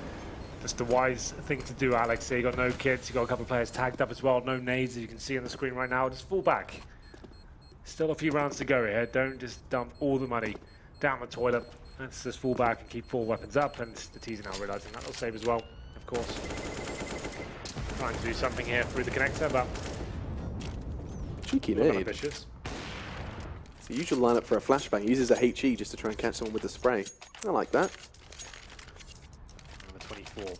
Just the wise thing to do, Alex. Here you got no kids, you got a couple of players tagged up as well, no nades as you can see on the screen right now. Just fall back. Still a few rounds to go here. Don't just dump all the money down the toilet. Let's just fall back and keep 4 weapons up, and the T's are now realizing that will save as well, of course. Trying to do something here through the connector, but cheeky nade. It's the usual lineup for a flashbang. He uses a HE just to try and catch someone with the spray. I like that. Number 24.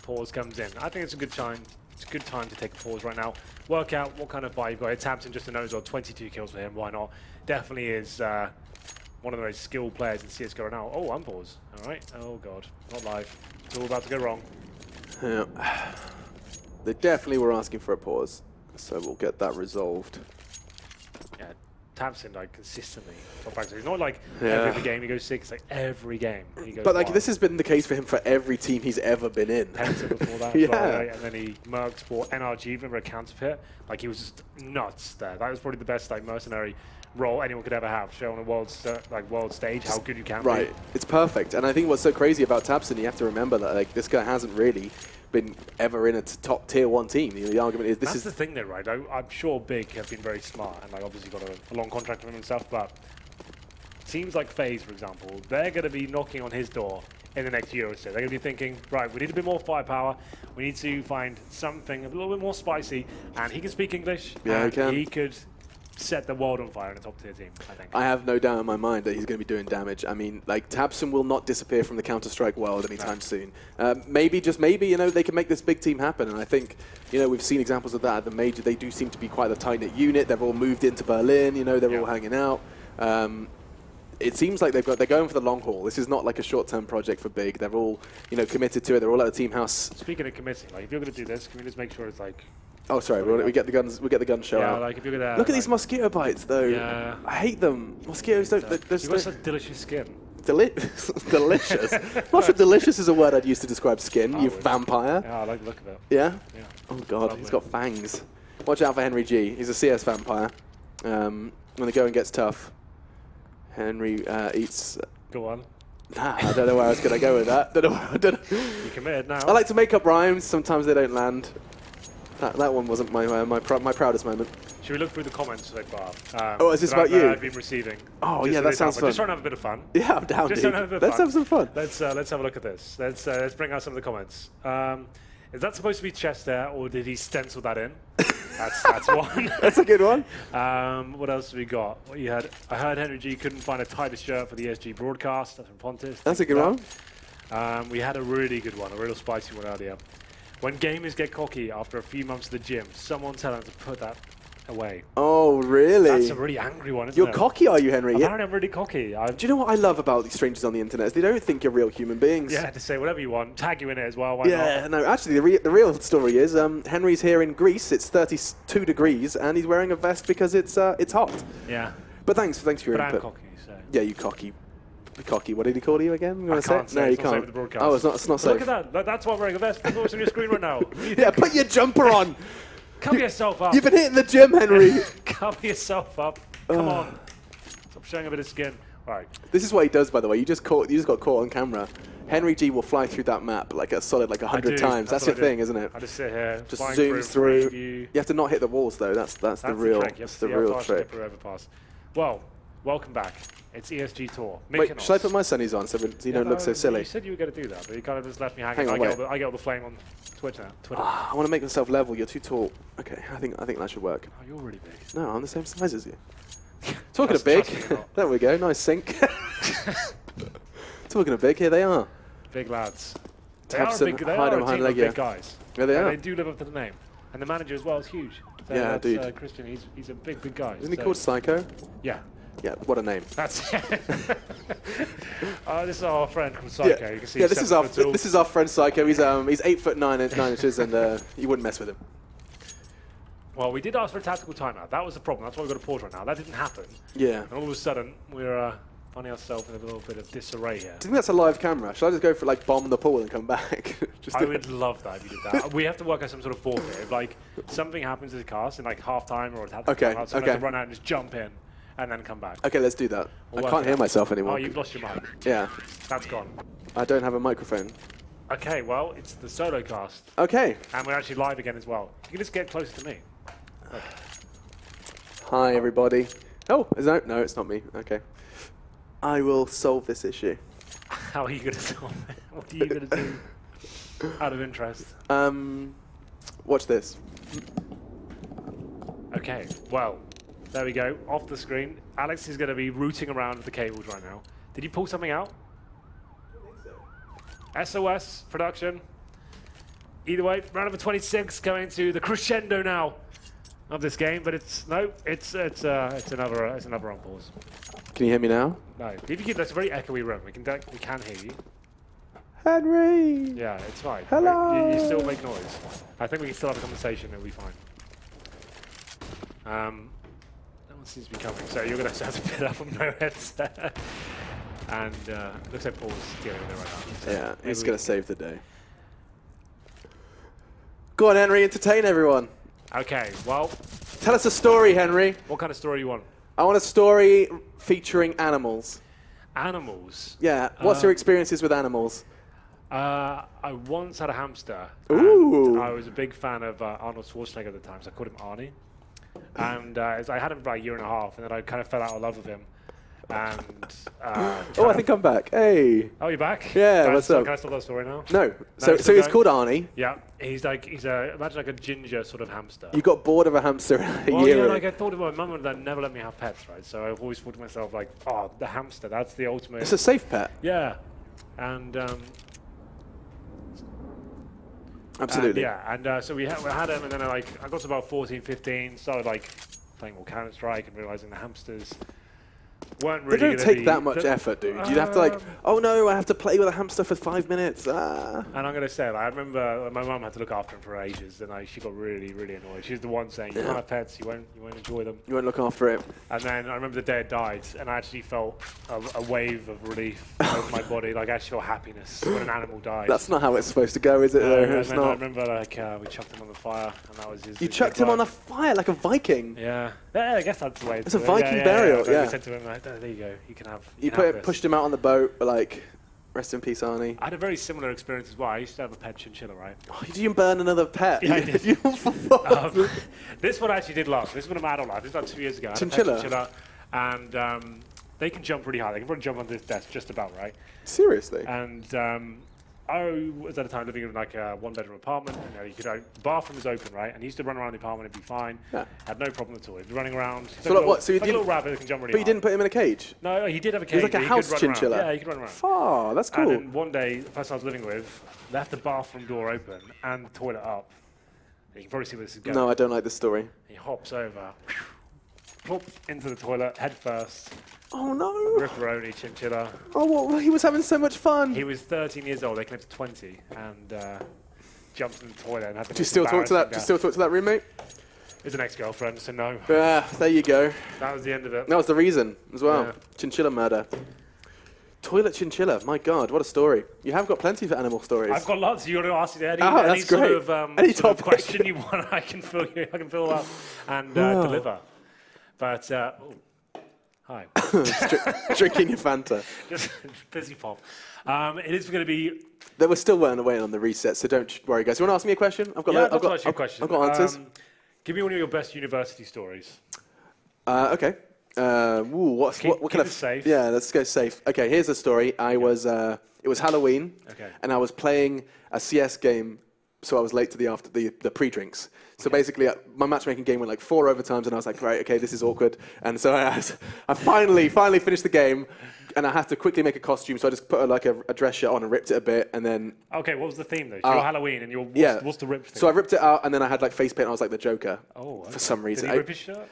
Pause comes in. I think it's a good time. It's a good time to take a pause right now. Work out what kind of buy you've got. It taps in just to know as well. 22 kills for him. Why not? Definitely is one of the most skilled players in CS:GO right now. Oh, unpause. All right. Oh god, not live. It's all about to go wrong. Yeah. They definitely were asking for a pause, so we'll get that resolved. Yeah, taps in like consistently. He's not like every game he goes 6, like every game he goes. But like 5. this has been the case for him for every team he's ever been in. Penta before that, yeah. Well, right? And then he merked for NRG, remember a counter pit? Like he was just nuts there. That was probably the best like mercenary role anyone could ever have. Show on a world stage how good you can be. Right, it's perfect. And I think what's so crazy about Tabson, you have to remember that like this guy hasn't really been ever in a top tier 1 team. The argument is That's the thing though, right? I'm sure BiG have been very smart and like obviously got a long contract with him and stuff, but teams like FaZe, for example, they're going to be knocking on his door in the next year or so. They're going to be thinking, right, we need a bit more firepower. We need to find something a little bit more spicy. And he can speak English. Yeah, and he can. He could set the world on fire in a top tier team, I think. I have no doubt in my mind that he's going to be doing damage. I mean, like, Tabson will not disappear from the Counter-Strike world anytime soon. Maybe, just maybe, you know, they can make this big team happen. And I think, you know, we've seen examples of that at the Major. They do seem to be quite a tight-knit unit. They've all moved into Berlin, you know, they're all hanging out. It seems like they're going for the long haul. This is not like a short-term project for BiG. They're all, you know, committed to it. They're all at the team house. Speaking of committing, like, if you're going to do this, can we just make sure it's like... Oh, sorry, we get the guns. We get the gun show out. Like if you're gonna look at these mosquito bites, though. Yeah. I hate them. Mosquitoes don't. You've got such delicious skin. Delicious. Not sure delicious is a word I'd use to describe skin. You vampire. Yeah, I like the look of it. Yeah. Yeah. Oh god, he's got fangs. Watch out for Henry G. He's a CS vampire. When the going gets tough, Henry eats. Go on. Nah, I don't know where I was gonna go with that. You committed now. I like to make up rhymes. Sometimes they don't land. That one wasn't my proudest moment. Should we look through the comments so far? Oh, is this about you? I've been receiving. Oh, yeah, that sounds fun. Just trying to have a bit of fun. Yeah, I'm down, Just dude. Have a bit of Let's fun. have some fun. Let's have a look at this. Let's bring out some of the comments. Is that supposed to be chest there, or did he stencil that in? That's one. That's a good one. What else have we got? What you had? I heard Henry G couldn't find a tighter shirt for the ESG broadcast. That's from Pontus. That's a good one. We had a really good one, a real spicy one earlier. When gamers get cocky after a few months at the gym, someone tell them to put that away. Oh, really? That's a really angry one, isn't You're it? cocky, are you, Henry? Apparently I'm really cocky. Do you know what I love about these strangers on the internet? Is they don't think you're real human beings. Yeah, to say whatever you want. Tag you in it as well, why not? No, actually, the real story is Henry's here in Greece. It's 32 degrees, and he's wearing a vest because it's hot. Yeah. But thanks for your but input. I'm cocky, so. Yeah, you cocky. Cocky. What did he call you again? I can't say. No, you It's not safe can't. with the broadcast. Oh, it's not safe. Look at that. That's why I'm wearing a vest. It's on your screen right now. Yeah, put your jumper on. Cover yourself up. You've been hitting the gym, Henry. Cover yourself up. Come on. Stop showing a bit of skin. All right. This is what he does, by the way. You just got caught on camera. Henry G will fly through that map like a solid 100 times. That's your thing, isn't it? I just sit here. Just zooms through. You have to not hit the walls though. That's the real trick. Well, welcome back. It's ESG Tour. Mykonos. Wait, should I put my sunnies on so you don't look so silly? You said you were going to do that, but you kind of just left me hanging. Hang on, I get all the flame on Twitter. I want to make myself level. You're too tall. Okay, I think that should work. Oh, you're really big. No, I'm the same size as you. Talking of big, there we go. Nice sync. Talking of big, here they are. Big lads. They are a team of big guys. Yeah, they are. They do live up to the name, and the manager as well is huge. So yeah, dude. Christian, he's a big guy. Isn't he called Psycho? Yeah. Yeah, what a name. That's this is our friend from Psycho. Yeah, you can see this is our friend Psycho. He's 8'9" and you wouldn't mess with him. Well, we did ask for a tactical timeout. That was the problem. That's why we've got to pause right now. That didn't happen. Yeah. And all of a sudden, we're finding ourselves in a little bit of disarray here. Do you think that's a live camera? Should I just go for like bomb the pool and come back? I would love that if you did that. We have to work out some sort of forfeit. If like something happens to the cast in like half time or it had to come out, so I have to run out and just jump in and then come back. Okay, let's do that. I can't hear myself anymore. Oh, you've lost your mic. Yeah. That's gone. I don't have a microphone. Okay, well, it's the solo cast. Okay. And we're actually live again as well. You can just get closer to me. Okay. Hi, everybody. Oh, is that? No, it's not me. Okay. I will solve this issue. How are you going to solve it? What are you going to do? Out of interest. Watch this. Okay, well, there we go. Off the screen. Alex is going to be rooting around the cables right now. Did you pull something out? SOS production. Either way, round number 26 going to the crescendo now of this game, but it's another on pause. Can you hear me now? No, if you keep, that's a very echoey room. We can hear you. Henry. Yeah, it's fine. Hello. You still make noise. I think we can still have a conversation. It'll be fine. No one seems to be coming, so you're gonna have to put up on no headset. And looks like Paul's dealing with it right now. So yeah, he's gonna save the day. Go on, Henry, entertain everyone. Okay, well. Tell us a story, Henry. What kind of story you want? I want a story featuring animals. Animals? Yeah. What's your experiences with animals? I once had a hamster. Ooh. I was a big fan of Arnold Schwarzenegger at the time, so I called him Arnie. And I had him for about a year and a half, and then I kind of fell out of love with him. And oh, I think I'm back. Hey. Oh, you're back? Yeah. What's up? Can I stop that story now? No. So he's called Arnie. Yeah. He's imagine like a ginger sort of hamster. You got bored of a hamster a year. Yeah, like I thought about my mum would never let me have pets, right? So I've always thought to myself like, oh, the hamster, that's the ultimate. It's a safe pet. Yeah. And absolutely. So we had him, and then I got to about 14, 15, started like playing more Counter-Strike and realizing the hamsters weren't really. They don't take that much effort, dude. You'd have to like, oh no, I have to play with a hamster for 5 minutes. Ah. And I'm gonna say, like, I remember my mum had to look after him for ages, and she got really, really annoyed. She's the one saying, "You can't have pets. You won't enjoy them. You won't look after it." And then I remember the day it died, and I actually felt a wave of relief over my body. Like I actually felt happiness when an animal dies. That's not how it's supposed to go, is it? It's not. I remember like we chucked him on the fire, and that was his. You chucked him on the fire like a Viking. Yeah. Yeah, I guess that's the way. It's a Viking burial. Yeah. We said to him, like, there you go. You can have. You pushed him out on the boat, like, rest in peace, Arnie. I had a very similar experience as well. I used to have a pet chinchilla, right? Oh, did you burn another pet? Yeah, I did. This one I actually did last. This one I'm adult life. This was about 2 years ago. Chinchilla? And they can jump pretty high. They can probably jump on this desk just about, right? Seriously? And I was at a time living in like a one-bedroom apartment. You know, the bathroom was open, right? And he used to run around the apartment and be fine. Yeah. Had no problem at all. He'd be running around. So like what? So you like a little rabbit that can jump really high. But you didn't put him in a cage? No, he did have a cage. He was like a house chinchilla? Yeah, he could run around. Oh, that's cool. And then one day, the person I was living with left the bathroom door open and the toilet up. You can probably see where this is going. No, I don't like this story. He hops over, plops into the toilet head first. Oh no! Ripperoni chinchilla. Oh, well, he was having so much fun. He was 13 years old. They can live to 20, and jumped in the toilet and had the. Do you still talk to that? Do you still talk to that roommate? It's an ex-girlfriend, so no. Yeah, there you go. That was the end of it. That was the reason as well. Yeah. Chinchilla murder. Toilet chinchilla. My God, what a story! You have got plenty of animal stories. I've got lots. You want to ask any that's sort great. of, any sort of question you want, I can fill up and deliver. But hi. Drinking your Fanta. Just busy pop. It is going to be. We're still waiting on the reset, so don't worry, guys. You want to ask me a question? I've got answers. Give me one of your best university stories. Okay. What kind of safe? Yeah, let's go safe. Okay, here's the story. It was Halloween, and I was playing a CS game, so I was late to the pre-drinks. So basically, my matchmaking game went like 4 overtimes, and I was like, right, okay, this is awkward. And so I finally finished the game, and I had to quickly make a costume. So I just put a dress shirt on and ripped it a bit, and then. Okay, what was the theme though? So you're Halloween, and what's the rip thing? So I ripped it out, and then I had like face paint. And I was like the Joker. Oh. Okay. For some reason. Did he rip his shirt?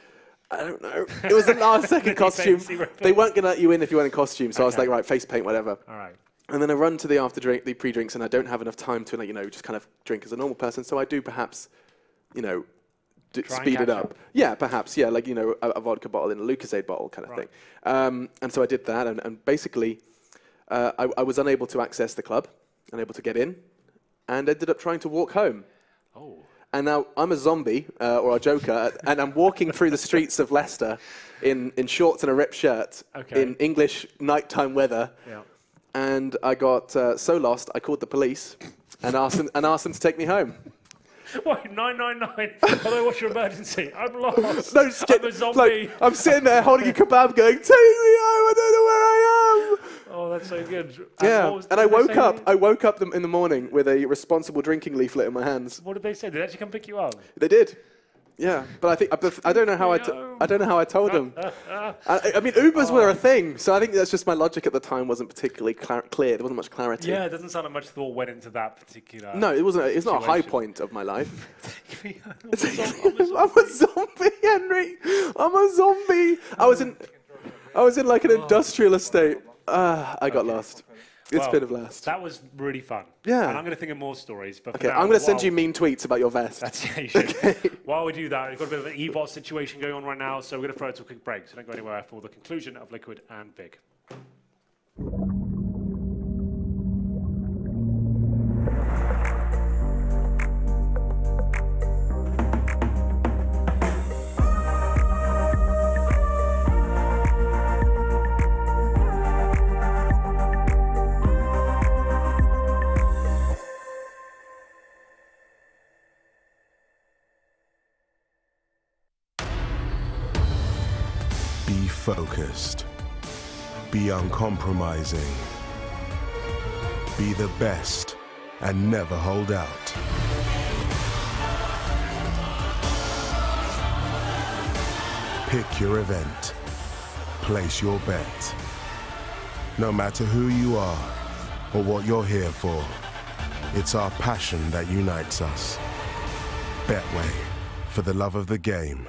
I don't know. It was the last second costume. They weren't going to let you in if you weren't in costume, so I was like, right, face paint, whatever. All right. And then I run to the pre-drinks, and I don't have enough time to, just kind of drink as a normal person. So I do perhaps, speed it up. Yeah, perhaps. Yeah, like, you know, a vodka bottle in a Lucozade bottle kind of thing. And so I did that, and basically I was unable to access the club, unable to get in, and ended up trying to walk home. Oh. And now I'm a zombie, or a joker, and I'm walking through the streets of Leicester in shorts and a ripped shirt in English nighttime weather. Yeah. And I got so lost, I called the police and asked them to take me home. Wait, 999. Hello, what's your emergency? I'm lost. No, I'm a zombie. Like, I'm sitting there holding a kebab going, take me home, I don't know where I am. Oh, that's so good. Yeah, and I woke up in the morning with a responsible drinking leaflet in my hands. What did they say? Did they actually come pick you up? They did. Yeah, but I don't know how I told them. I mean, Ubers were a thing, so I think that's just my logic at the time wasn't particularly clear. There wasn't much clarity. Yeah, it doesn't sound like much thought went into that particular. No, it wasn't. It's not a high point of my life. I'm a zombie, Henry. I'm a zombie. I was in like an industrial estate. I got lost. It's been a blast. That was really fun. Yeah. And I'm going to think of more stories. But okay, now, I'm going to send you mean tweets about your vest. Yeah, you should. Okay. While we do that, we've got a bit of an e-bot situation going on right now, so we're going to throw it to a quick break. So don't go anywhere for the conclusion of Liquid and BiG. Be focused. Be uncompromising. Be the best and never hold out. Pick your event. Place your bet. No matter who you are or what you're here for, it's our passion that unites us. Betway, for the love of the game.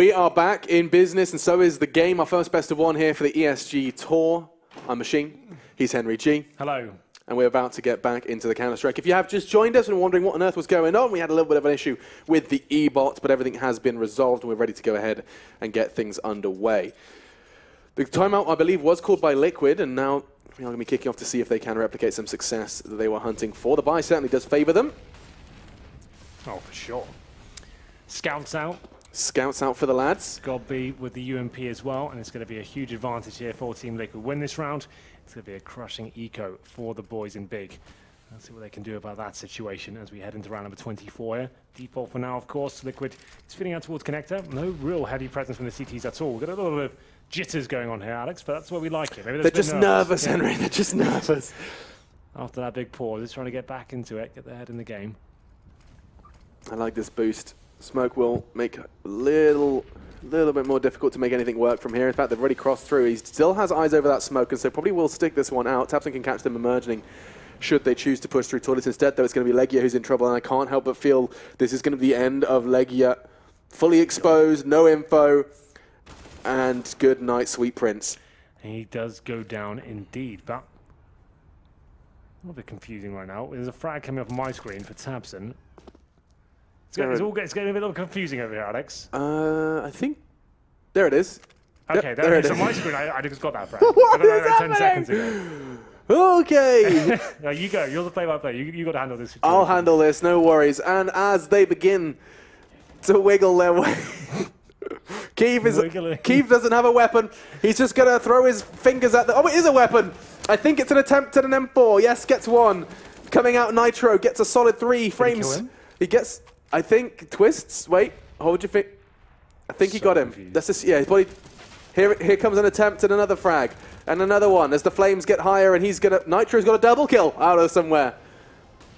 We are back in business, and so is the game. Our first best of one here for the ESG Tour. I'm Machine. He's Henry G. Hello. And we're about to get back into the Counter-Strike. If you have just joined us and wondering what on earth was going on, we had a little bit of an issue with the E-bot, but everything has been resolved, and we're ready to go ahead and get things underway. The timeout, I believe, was called by Liquid, and now we are going to be kicking off to see if they can replicate some success that they were hunting for. The buy certainly does favor them. Oh, for sure. Scouts out. Scouts out for the lads. Godby with the UMP as well, and it's going to be a huge advantage here for Team Liquid. Win this round, it's going to be a crushing eco for the boys in BiG. Let's see what they can do about that situation as we head into round number 24 here. Default for now, of course. Liquid is feeding out towards Connector. No real heavy presence from the CTs at all. We've got a little bit of jitters going on here, Alex, but that's where we like it. Maybe they're just nervous, yeah. Henry. They're just nervous. After that big pause, just trying to get back into it, get their head in the game. I like this boost. Smoke will make a little bit more difficult to make anything work from here. In fact, they've already crossed through. He still has eyes over that smoke, and so probably will stick this one out. tabseN can catch them emerging should they choose to push through toilets. Instead, though, it's going to be Legia who's in trouble, and I can't help but feel this is going to be the end of Legia. Fully exposed, no info, and good night, Sweet Prince. He does go down indeed, but a little bit confusing right now. There's a frag coming up on my screen for tabseN. It's getting a little confusing over here, Alex. I think... There it is. Okay, yep, there it is. On my screen, I just got that frag. What I got is that 10 happening? seconds ago. Okay. No, you go. You're the play-by-play. You got to handle this situation. I'll handle this, no worries. And as they begin to wiggle their way... Keith doesn't have a weapon. He's just going to throw his fingers at the... Oh, it is a weapon. I think it's an attempt at an M4. Yes, gets one. Coming out Nitro, gets a solid 3 frames. He gets... I think twists. Wait, hold your finger. I think he got him. That's just, yeah, his body. Here comes an attempt at another frag, and another one as the flames get higher, and he's gonna. Nitro's got a double kill out of somewhere.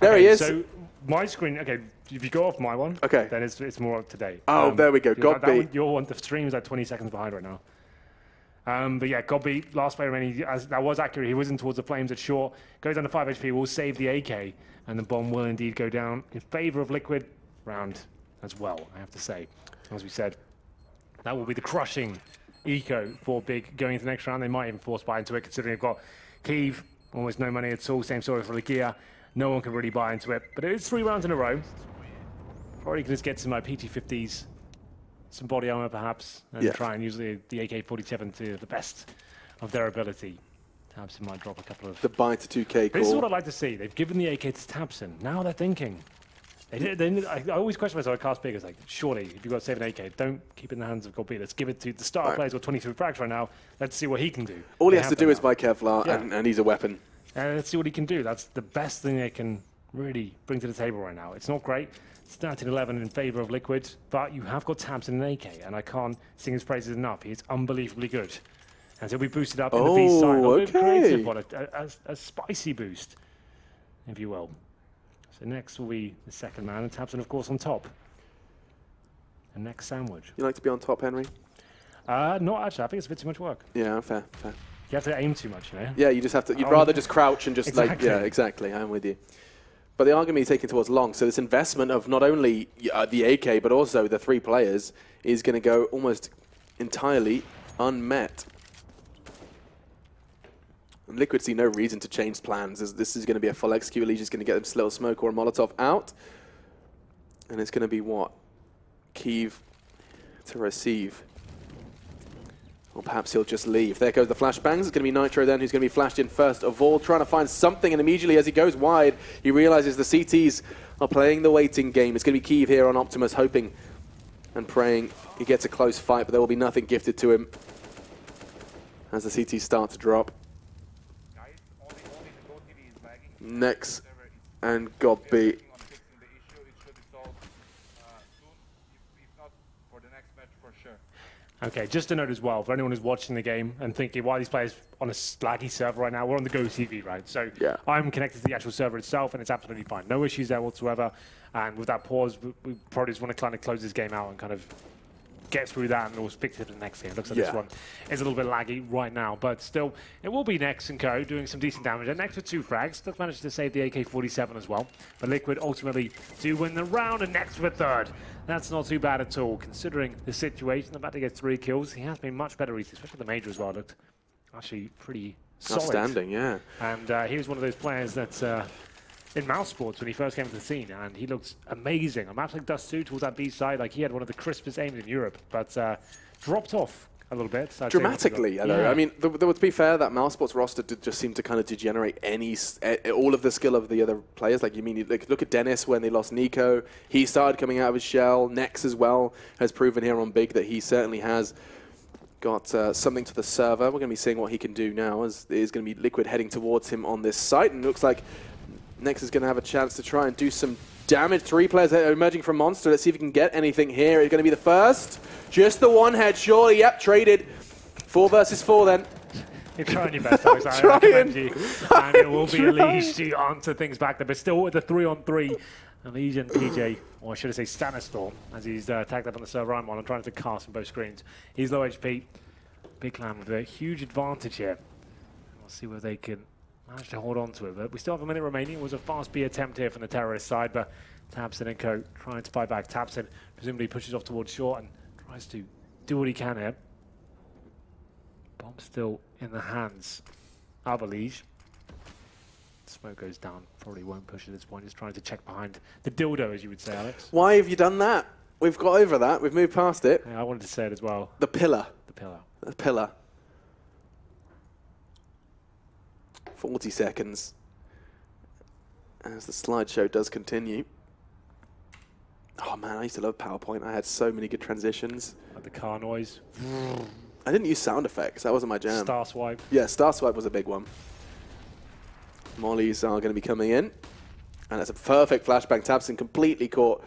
There he is. So my screen. Okay, if you go off my one, okay, then it's more up to date. Oh, there we go. Godby. Your one, the stream is like 20 seconds behind right now. But yeah, Godby, last player remaining. That was accurate. He was in towards the flames at short. Goes down to 5 HP. Will save the AK, and the bomb will indeed go down in favor of Liquid. Round as well, I have to say. As we said, that will be the crushing eco for BiG going into the next round. They might even force buy into it, considering they've got Kiev, almost no money at all. Same story for Legia. No one can really buy into it. But it is 3 rounds in a row. Probably can just get some PT-50s, some body armor perhaps, and try and use the AK-47 to the best of their ability. tabseN might drop a couple of... The buy to 2K call. This is what I'd like to see. They've given the AK to tabseN. Now they're thinking. I always question myself, I cast BiG, it's like, surely, if you've got to save an AK, don't keep it in the hands of Godby. Let's give it to the star player's got 23 frags right now. Let's see what he can do. All he has to do is buy Kevlar, and he's a weapon. And let's see what he can do. That's the best thing they can really bring to the table right now. It's not great. It's 13-11 in favor of Liquid, but you have got tabseN and AK, and I can't sing his praises enough. He is unbelievably good. And so we boosted up in the B side. A creative one, a spicy boost, if you will. So next will be the second man, and tabseN, of course, on top. And next, sandwich. You like to be on top, Henry? Not actually. I think it's a bit too much work. Yeah, fair. You have to aim too much, you know? Yeah, you just have to. You'd rather just crouch and just exactly. like. Yeah, exactly. I'm with you. But the argument is taken towards long. So this investment of not only the AK, but also the 3 players is going to go almost entirely unmet. And Liquid see no reason to change plans, as this is going to be a full execute. He's just going to get them a little smoke or a Molotov out. And it's going to be what? Kiev to receive. Or perhaps he'll just leave. There goes the flashbangs. It's going to be Nitro then who's going to be flashed in first of all, trying to find something, and immediately as he goes wide, he realizes the CTs are playing the waiting game. It's going to be Kiev here on Optimus, hoping and praying he gets a close fight, but there will be nothing gifted to him as the CTs start to drop. Next, and Godby. Okay, just a note as well, for anyone who's watching the game and thinking, why are these players on a laggy server right now? We're on the Go TV, right? So I'm connected to the actual server itself, and it's absolutely fine. No issues there whatsoever. And with that pause, we probably just want to kind of close this game out and kind of get through that and we'll speak to the next game. It looks like this one is a little bit laggy right now, but still, it will be Nex and Co. doing some decent damage. And Nex with 2 frags, does manage to save the AK-47 as well. But Liquid ultimately do win the round, and Nex with 3rd. That's not too bad at all, considering the situation. About to get 3 kills. He has been much better recently, especially the Major as well. Looked actually pretty solid. Outstanding, yeah. And he was one of those players that's in mouse sports when he first came to the scene, and he looked amazing. On maps like Dust 2 towards that B side, like he had one of the crispest aims in Europe, but dropped off a little bit. So Dramatically, though. I mean, to be fair, that mouse sports roster did just seem to kind of degenerate all of the skill of the other players. Like, you mean, like, look at Dennis when they lost Nico. He started coming out of his shell. Nex as well has proven here on BiG that he certainly has got something to the server. We're going to be seeing what he can do now, as there's going to be Liquid heading towards him on this site, and it looks like Nex is going to have a chance to try and do some damage. 3 players emerging from Monster. Let's see if he can get anything here. It's going to be the first. Just the 1 head, surely. Yep, traded. 4 versus 4 then. You're trying your best, Alex. I recommend you. And it will be Elige to answer things back there, but still with the 3-on-3. Elige and PJ, or should I say Stanistorm, as he's tagged up on the server I'm on. I'm trying to cast from both screens. He's low HP. Big Clan with a huge advantage here. We'll see whether they can managed to hold on to it, but we still have a minute remaining. It was a fast B attempt here from the terrorist side, but tabseN and Co. trying to fight back. tabseN presumably pushes off towards short and tries to do what he can here. Bomb still in the hands of Elige. Smoke goes down, probably won't push at this point. He's trying to check behind the dildo, as you would say, Alex. Why have you done that? We've got over that. We've moved past it. Yeah, I wanted to say it as well. The pillar. The pillar. The pillar. 40 seconds as the slideshow does continue. Oh man, I used to love PowerPoint. I had so many good transitions. Like the car noise. I didn't use sound effects. That wasn't my jam. Star swipe. Yeah, star swipe was a big one. Mollies are going to be coming in. And it's a perfect flashbang. tabseN completely caught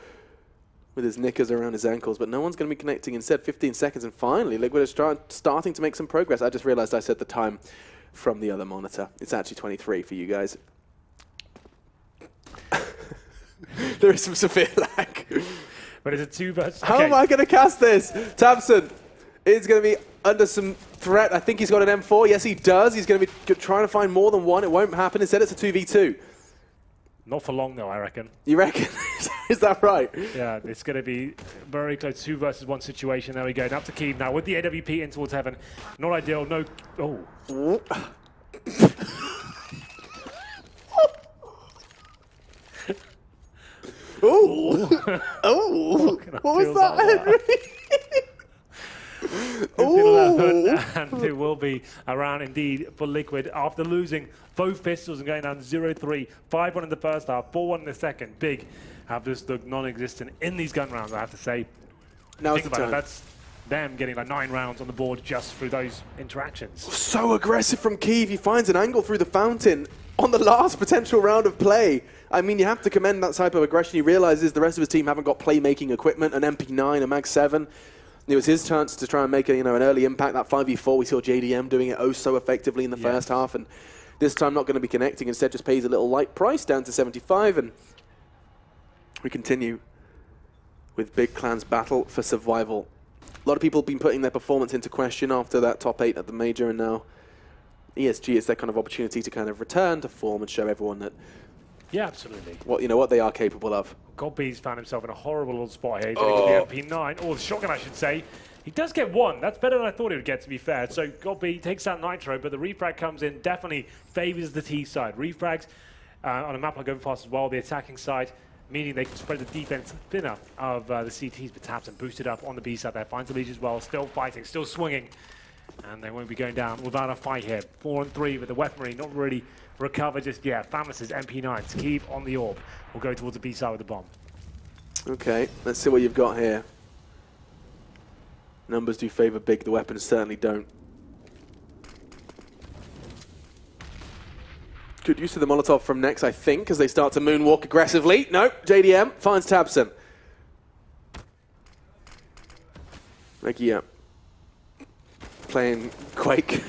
with his knickers around his ankles, but no one's going to be connecting instead. 15 seconds, and finally, Liquid is starting to make some progress. I just realized I said the time from the other monitor. It's actually 23 for you guys. There is some severe lag. But it's a 2 versus... How am I going to cast this? tabseN is going to be under some threat. I think he's got an M4. Yes, he does. He's going to be trying to find more than one. It won't happen. Instead, it's a 2v2. Not for long, though, I reckon. You reckon? Is that right? Yeah, it's going to be very close. 2 versus 1 situation. There we go. Now to Keeve now with the AWP in towards heaven. Not ideal. No. Oh. Oh. Oh. What was that, Henry? And it will be a round indeed for Liquid after losing both pistols and going down 0-3, 5-1 in the first half, 4-1 in the second. BiG have just looked non-existent in these gun rounds, I have to say. Now Think about it, that's them getting like 9 rounds on the board just through those interactions. So aggressive from Keeve. He finds an angle through the fountain on the last potential round of play. I mean, you have to commend that type of aggression. He realizes the rest of his team haven't got playmaking equipment, an MP9, a Mag-7. It was his chance to try and make an early impact. That 5v4, we saw JDM doing it oh so effectively in the first half, and this time not going to be connecting. Instead, just pays a little light price down to 75, and we continue with Big Clan's battle for survival. A lot of people have been putting their performance into question after that top 8 at the major, and now ESG is their kind of opportunity to kind of return to form and show everyone that yeah, absolutely. What they are capable of. Godbee's found himself in a horrible little spot here. He's going to get the MP9, or the shotgun, I should say. He does get 1. That's better than I thought he would get, to be fair. So Godbee takes out Nitro, but the refrag comes in, definitely favors the T side. Refrags on a map like Overpass as well, the attacking side, meaning they can spread the defense thinner of the CTs, but tabseN boosted up on the B side there. Finds Elige as well, still fighting, still swinging. And they won't be going down without a fight here. 4-3 with the weaponry not really recovered just yet. Famus's MP9s. Keeve on the orb. We'll go towards the B side with the bomb. Okay, let's see what you've got here. Numbers do favor BiG, the weapons certainly don't. Good use of the Molotov from Nex, I think, as they start to moonwalk aggressively. No, JDM finds tabseN. Regia playing Quake.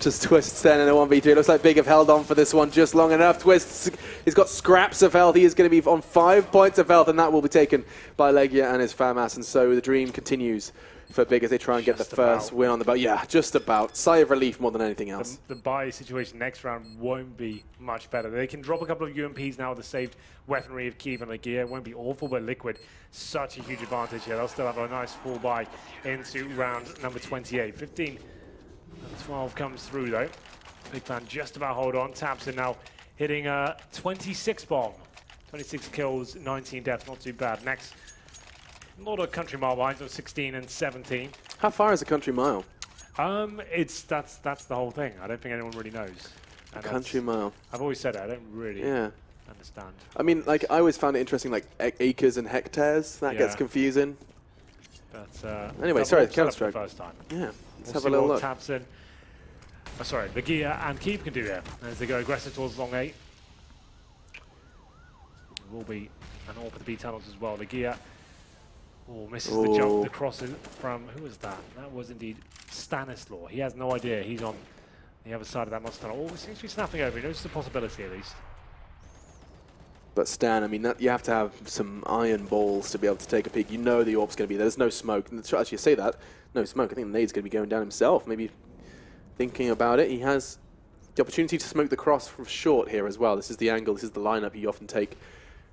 Just Twists then in a 1v3. It looks like BiG have held on for this one just long enough. Twists, he's got scraps of health. He is going to be on 5 points of health, and that will be taken by Legia and his FAMAS. And so the dream continues for BiG as they try and get the first win on the belt. Yeah, just about. Sigh of relief more than anything else. The buy situation next round won't be much better. They can drop a couple of UMPs now with the saved weaponry of Kiev and Legia. It won't be awful, but Liquid, such a huge advantage here. They'll still have a nice full buy into round number 28. 15 12 comes through though. Big Fan just about hold on. Taps in now, hitting a 26 bomb. 26 kills, 19 deaths, not too bad. Next, a lot of country mile behind, so 16 and 17. How far is a country mile? That's the whole thing. I don't think anyone really knows. A country mile. I've always said it. I don't really understand. I mean, like, I always found it interesting, like acres and hectares. That gets confusing. But anyway, sorry, Counter-Strike. First time. Yeah, let's have a little look. Taps in. Oh, sorry, Legia and Kiev can do that as they go aggressive towards long 8. Will be an AWP for the B tunnels as well. Legia misses the jump, the cross from, who was that? That was indeed Stanislaw. He has no idea he's on the other side of that monster tunnel. Oh, seems to be snapping over. He knows the possibility at least. But Stan, I mean, you have to have some iron balls to be able to take a peek. You know the AWP's going to be there. There's no smoke. And actually, you say that, no smoke. I think the nade's going to be going down himself. Maybe thinking about it, he has the opportunity to smoke the cross from short here as well. This is the angle. This is the lineup you often take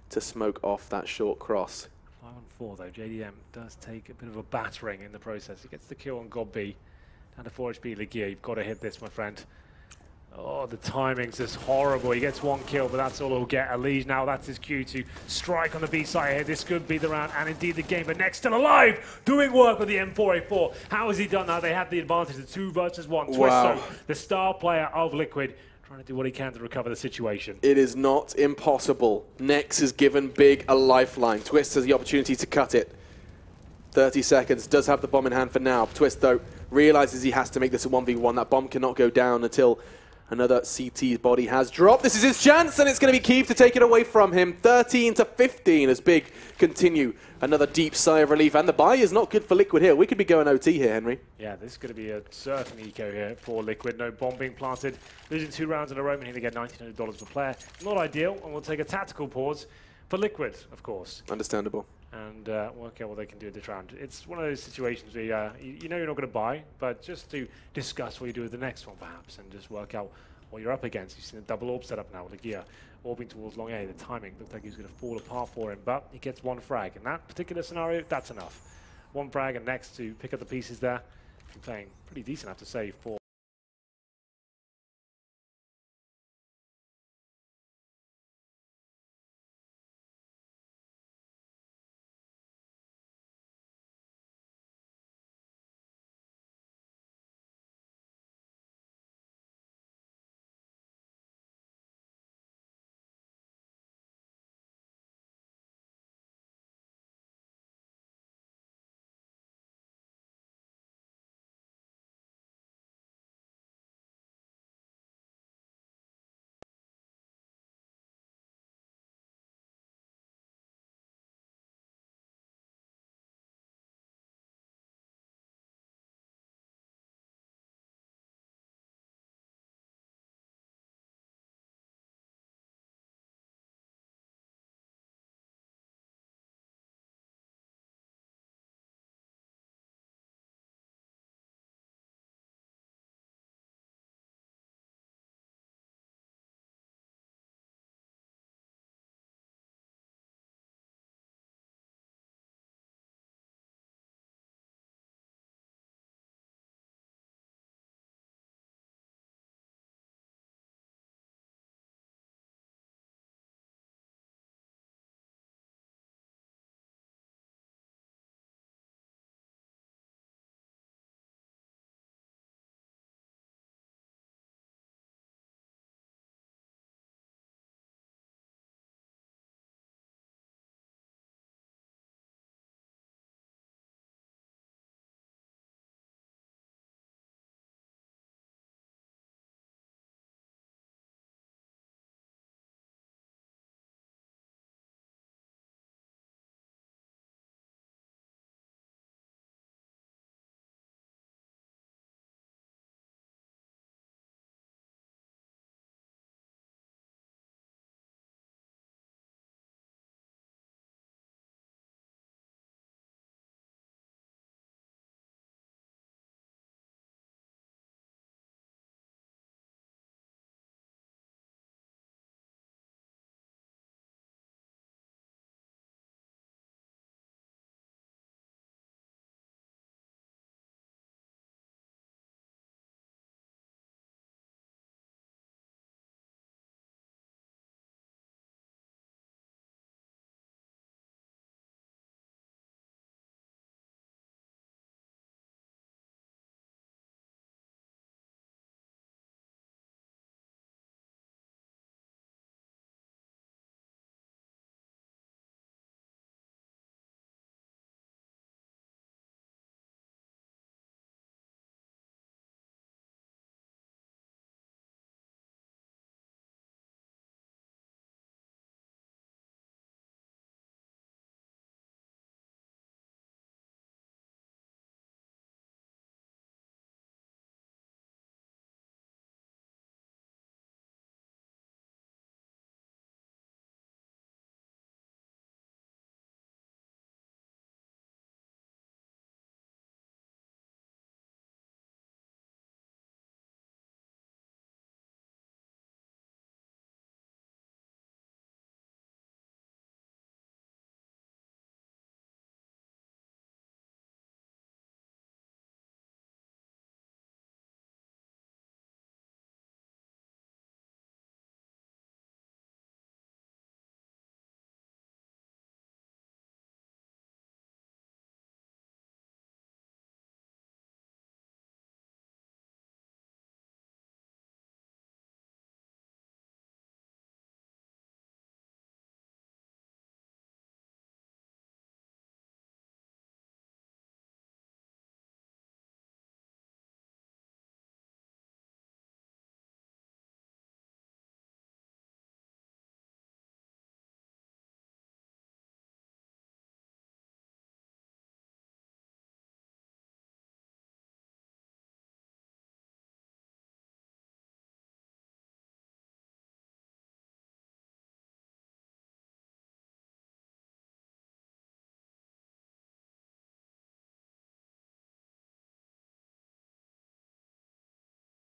to smoke off that short cross. 5-on-4 though. JDM does take a bit of a battering in the process. He gets the kill on God B. Down to 4 HP Legia. You've got to hit this, my friend. Oh, the timing's just horrible. He gets 1 kill, but that's all he'll get. Elige now, that's his cue to strike on the B side here. This could be the round and indeed the game, but Next still alive, doing work with the M4A4. How has he done that? They have the advantage, the 2 versus 1. Wow. Twisto, the star player of Liquid, trying to do what he can to recover the situation. It is not impossible. Nex has given BiG a lifeline. Twist has the opportunity to cut it. 30 seconds, does have the bomb in hand for now. Twist, though, realizes he has to make this a 1v1. That bomb cannot go down until another CT's body has dropped. This is his chance, and it's going to be Kiev to take it away from him. 13 to 15 as BiG continue. Another deep sigh of relief, and the buy is not good for Liquid here. We could be going OT here, Henry. Yeah, this is going to be a certain eco here for Liquid. No bomb being planted. Losing 2 rounds in a row, meaning they get $1,900 per player. Not ideal, and we'll take a tactical pause for Liquid, of course. Understandable. And work out what they can do this round. It's one of those situations where you know you're not going to buy, but just to discuss what you do with the next one, perhaps, and just work out what you're up against. You've seen a double AWP set up now with Legia. Orbing towards long A. The timing looked like he was going to fall apart for him, but he gets 1 frag. In that particular scenario, that's enough. 1 frag and Next to pick up the pieces there. Playing pretty decent, I have to say, for